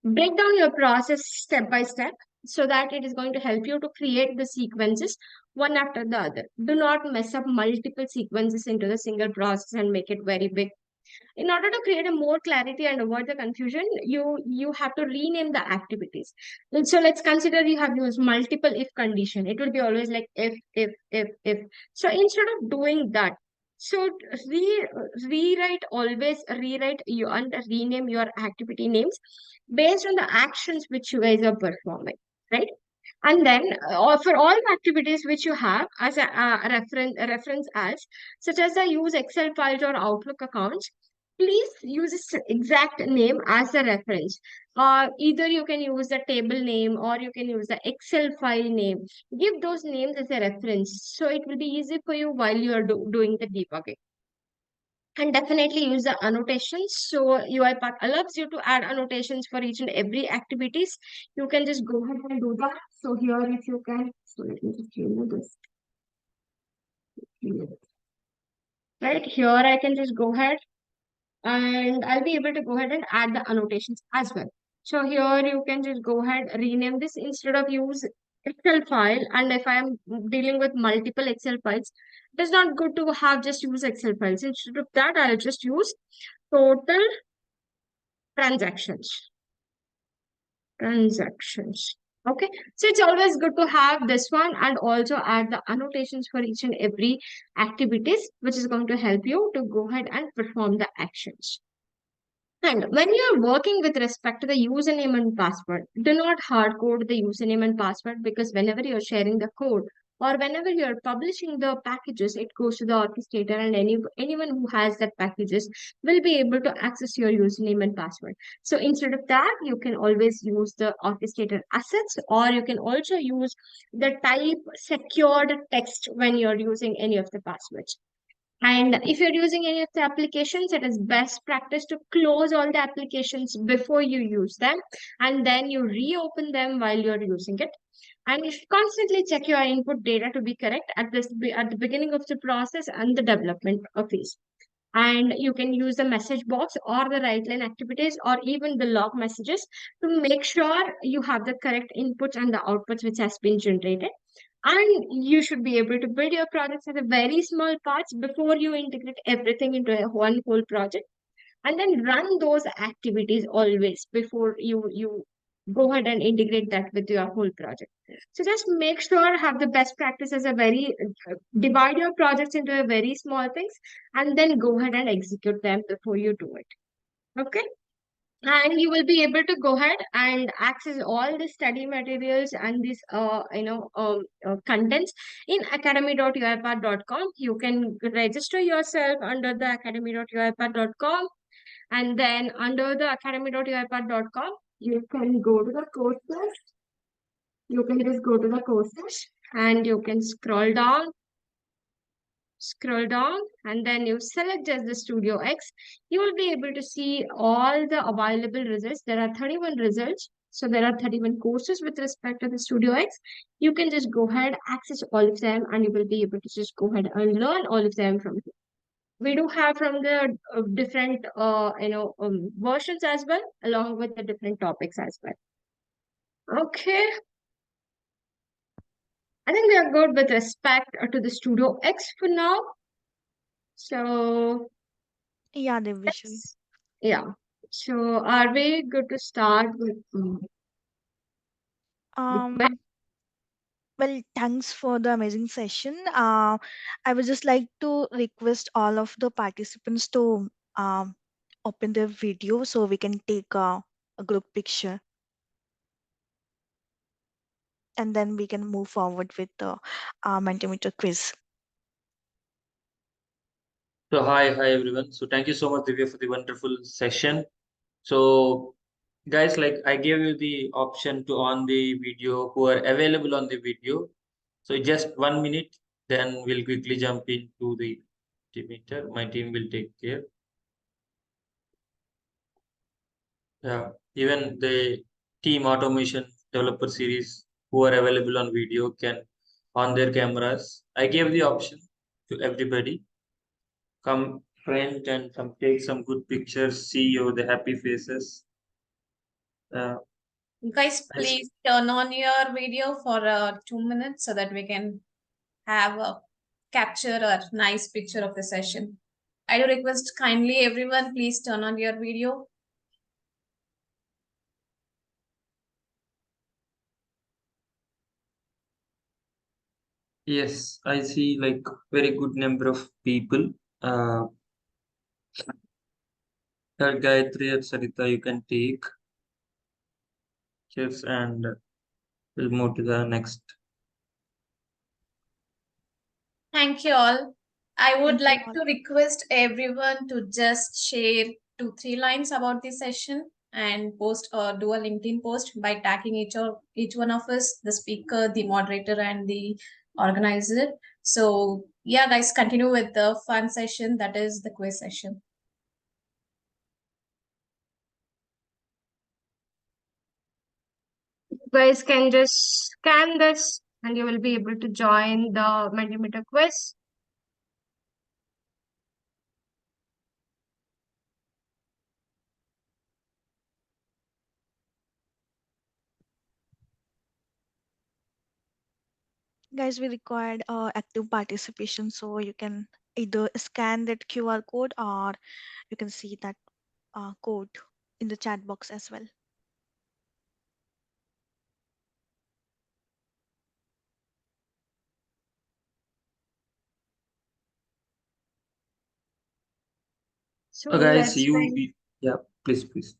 break down your process step by step, so that it is going to help you to create the sequences one after the other. Do not mess up multiple sequences into the single process and make it very big. In order to create a more clarity and avoid the confusion, you have to rename the activities. And so let's consider you have used multiple if condition. It will be always like if. So instead of doing that, so always rewrite you and rename your activity names based on the actions which you guys are performing, right? And then for all activities which you have as a reference as, such as the use Excel files or Outlook accounts, please use its exact name as a reference. Either you can use the table name or you can use the Excel file name. Give those names as a reference, so it will be easy for you while you are doing the debugging. And definitely use the annotations. So UiPath allows you to add annotations for each and every activities. You can just go ahead and do that. So here, if you can, so let me just remove this. Right here, I can just go ahead and I'll be able to go ahead and add the annotations as well. So here you can just go ahead, rename this instead of use Excel file. And if I'm dealing with multiple Excel files, it is not good to have just use Excel files. Instead of that, I'll just use total transactions. Okay, so it's always good to have this one and also add the annotations for each and every activities, which is going to help you to go ahead and perform the actions. And when you are working with respect to the username and password, do not hard code the username and password, because whenever you're sharing the code or whenever you're publishing the packages, it goes to the orchestrator, and anyone who has that packages will be able to access your username and password. So instead of that, you can always use the orchestrator assets, or you can also use the type secured text when you're using any of the passwords. And if you're using any of the applications, it is best practice to close all the applications before you use them, and then you reopen them while you're using it. And you should constantly check your input data to be correct at the beginning of the process and the development phase. And you can use the message box or the write line activities or even the log messages to make sure you have the correct inputs and the outputs which has been generated. And you should be able to build your projects at a very small parts before you integrate everything into a one whole project. and then run those activities always before you go ahead and integrate that with your whole project. So just make sure have the best practice as a very divide your projects into a very small things, and then go ahead and execute them before you do it. Okay, and you will be able to go ahead and access all the study materials and these contents in academy.uipath.com. You can register yourself under the academy.uipath.com, and then under the academy.uipath.com you can go to the courses. You can just go to the courses and you can scroll down, and then you select just the StudioX. You will be able to see all the available results. There are 31 results. So there are 31 courses with respect to the StudioX. You can just go ahead, access all of them, and you will be able to just go ahead and learn all of them from here. We do have from the different versions as well, along with the different topics as well. Okay, I think we are good with respect to the StudioX for now. So Yeah, Divyashree. yeah. So are we good to start with the Um, well, thanks for the amazing session. I would just like to request all of the participants to um, open their video so we can take a group picture, and then we can move forward with the Mentimeter quiz. So hi everyone. So thank you so much, Divya, for the wonderful session. So guys, like I gave you the option to on the video who are available on the video. So just 1 minute, then we'll quickly jump into the meter. My team will take care. Yeah, even the team automation developer series who are available on video can on their cameras. I gave the option to everybody. Come print and some take some good pictures, see you the happy faces. Uh, Guys, I s- please turn on your video for 2 minutes so that we can have a capture a nice picture of the session. I do request kindly everyone, please turn on your video. yes, I see like very good number of people. Uh, Gayatri and Sarita, you can take pictures and we'll move to the next. Thank you all. I would Thank you like all. to request everyone to just share 2-3 lines about this session and post or do a LinkedIn post by tagging each one of us, the speaker, the moderator, and the organizer. So yeah, guys, continue with the fun session that is the quiz session. you guys can just scan this and you will be able to join the Mentimeter quiz. Guys, we required active participation, so you can either scan that QR code or you can see that code in the chat box as well. So Guys, let's wait. yeah, please.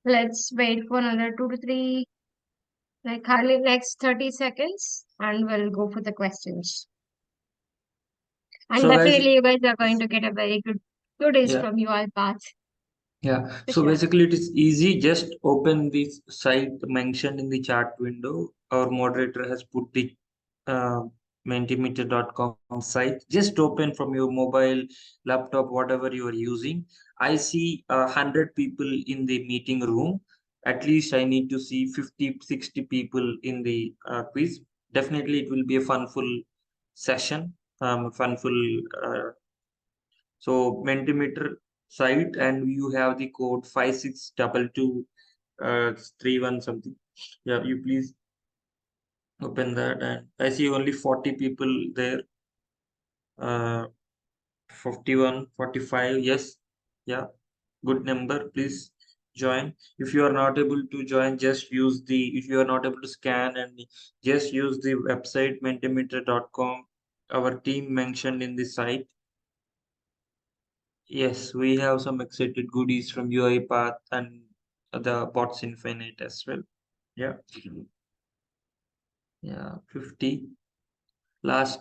Let's wait for another 2 to 3, like hardly next 30 seconds, and we'll go for the questions. And So guys, definitely you guys are going to get a very good goodies yeah. from UiPath Yeah, for so sure. basically it is easy. Just open this site mentioned in the chat window. Our moderator has put the uh, mentimeter.com site. Just open from your mobile, laptop, whatever you are using. I see 100 people in the meeting room. At least I need to see 50, 60 people in the quiz. Definitely it will be a funful session, funful so Mentimeter site and you have the code 5622 31 something. Yeah, you please open that and I see only 40 people there. Uh 51, 45, yes. Yeah. good number, please join. If you are not able to join, just use the, if you are not able to scan, and just use the website mentimeter.com, our team mentioned in the site. Yes, we have some excited goodies from UiPath and the Bots Infinite as well. Yeah. Yeah, 50. Last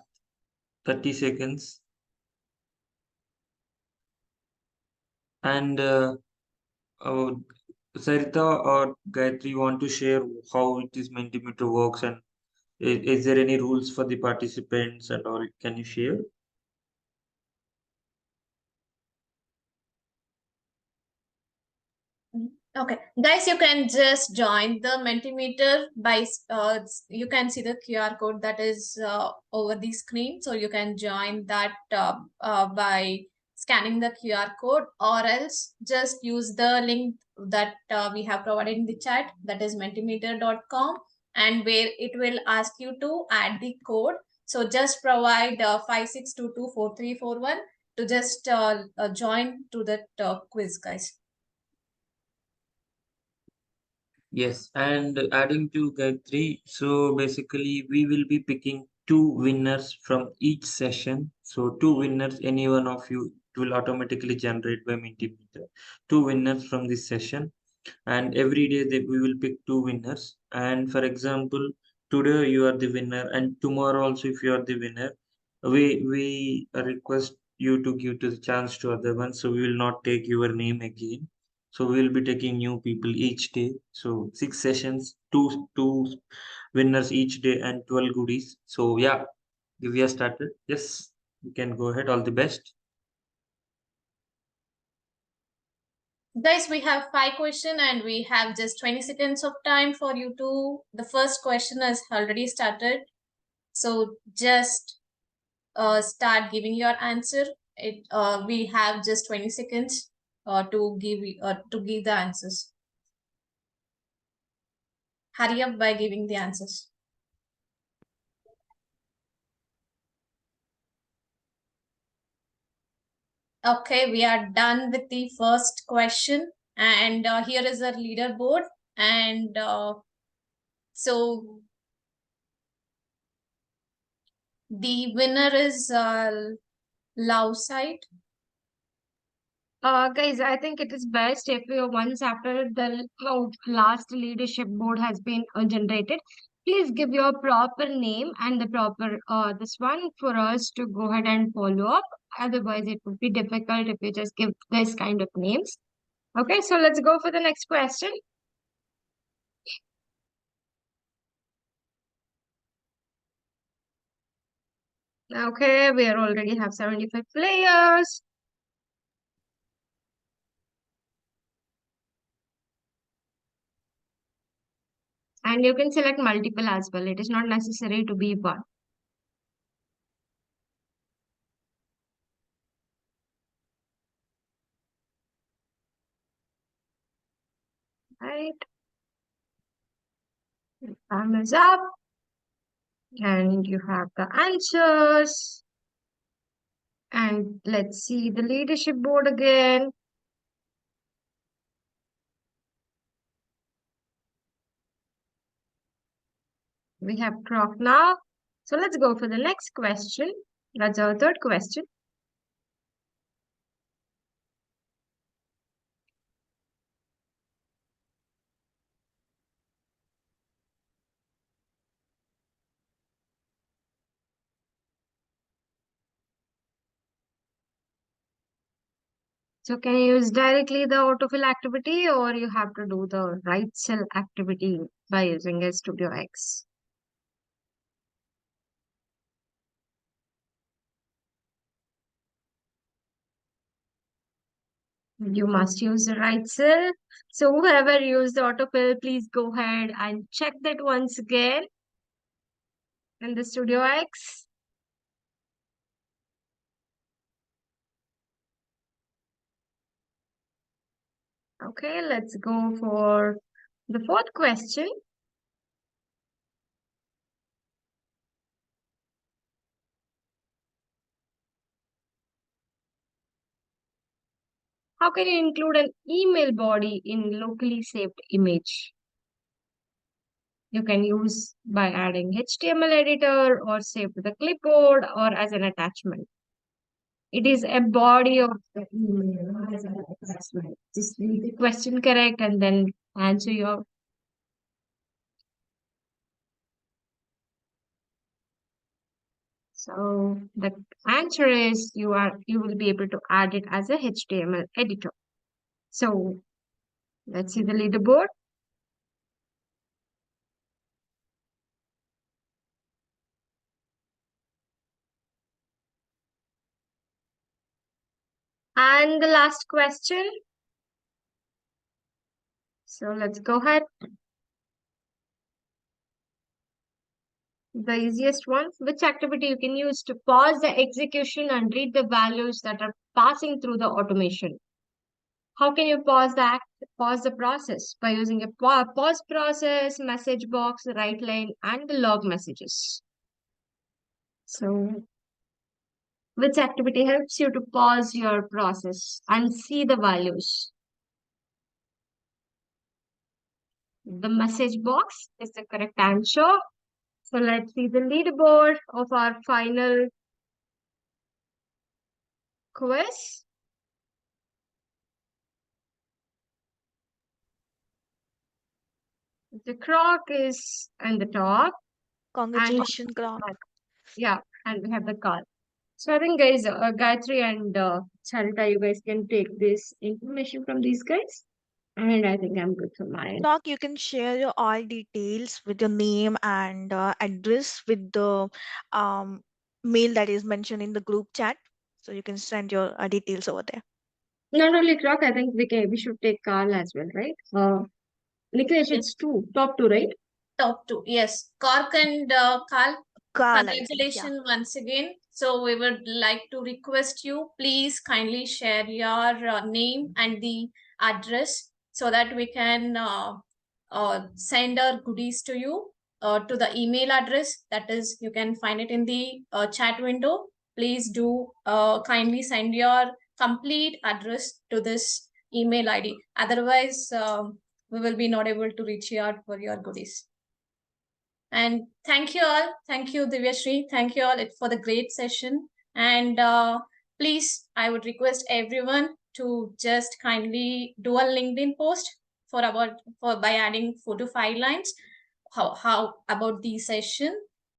30 seconds. And uh, Sarita or Gayatri want to share how it is Mentimeter works, and is there any rules for the participants and all? Can you share? Okay, guys, you can just join the Mentimeter by you can see the QR code that is over the screen. So you can join that by scanning the QR code, or else just use the link that we have provided in the chat, that is mentimeter.com, and where it will ask you to add the code. So just provide 56224341 to just join to that quiz, guys. Yes, and adding to Gayatri, so basically we will be picking two winners from each session. So two winners, any one of you, it will automatically generate by Mentimeter. Two winners from this session, and every day we will pick two winners. And for example, today you are the winner, and tomorrow also if you are the winner, we request you to give to the chance to other ones. So we will not take your name again. So we will be taking new people each day. So 6 sessions, two winners each day, and 12 goodies. So yeah, Divya started. Yes, you can go ahead. All the best. Guys, we have 5 questions and we have just 20 seconds of time for you to. The first question has already started. So just start giving your answer. We have just 20 seconds to give the answers. Hurry up by giving the answers. Okay, we are done with the first question, and here is our leaderboard. And so the winner is Love Site. Guys, I think it is best if you once after the last leadership board has been generated, please give your proper name and the proper this one for us to go ahead and follow up. Otherwise, it would be difficult if you just give this kind of names. Okay, so let's go for the next question. Okay, we already have 75 players. And you can select multiple as well. It is not necessary to be one. Right. Time is up. And you have the answers. And let's see the leadership board again. We have clock now. So let's go for the next question. That's our third question. So can you use directly the autofill activity, or you have to do the right cell activity by using a StudioX? You must use the right cell. So whoever used the autofill, please go ahead and check that once again in the StudioX. Okay, let's go for the fourth question. How can you include an email body in locally saved image? You can use by adding HTML editor or save to the clipboard or as an attachment. It is a body of the email as an attachment. Just read the question correct and then answer your. So the answer is you will be able to add it as a HTML editor. So let's see the leaderboard. And the last question. So let's go ahead. The easiest one. Which activity you can use to pause the execution and read the values that are passing through the automation? How can you pause the process? By using a pause process, message box, write line, and the log messages. So which activity helps you to pause your process and see the values? The message box is the correct answer. So let's see the leaderboard of our final quiz. The croc is in the top. Congratulations, And Grok. yeah, and we have the car. So I think guys, Gayatri and Charita, you guys can take this information from these guys. And I think I'm good for mine. Grok, you can share your all details with your name and address with the um, mail that is mentioned in the group chat. So you can send your details over there. Not only croc, I think we should take Carl as well, right? Niklesh, it's two, top two, right? Top two, yes. Cork and Carl, Carl, I think. Yeah. congratulations once again. So we would like to request you, please kindly share your name and the address so that we can send our goodies to you to the email address. That is, you can find it in the chat window. Please do kindly send your complete address to this email ID. Otherwise, we will be not able to reach you out for your goodies. And thank you all. Thank you, Divyashree. Thank you all for the great session. And please, I would request everyone to just kindly do a LinkedIn post for by adding 4 to 5 lines how about the session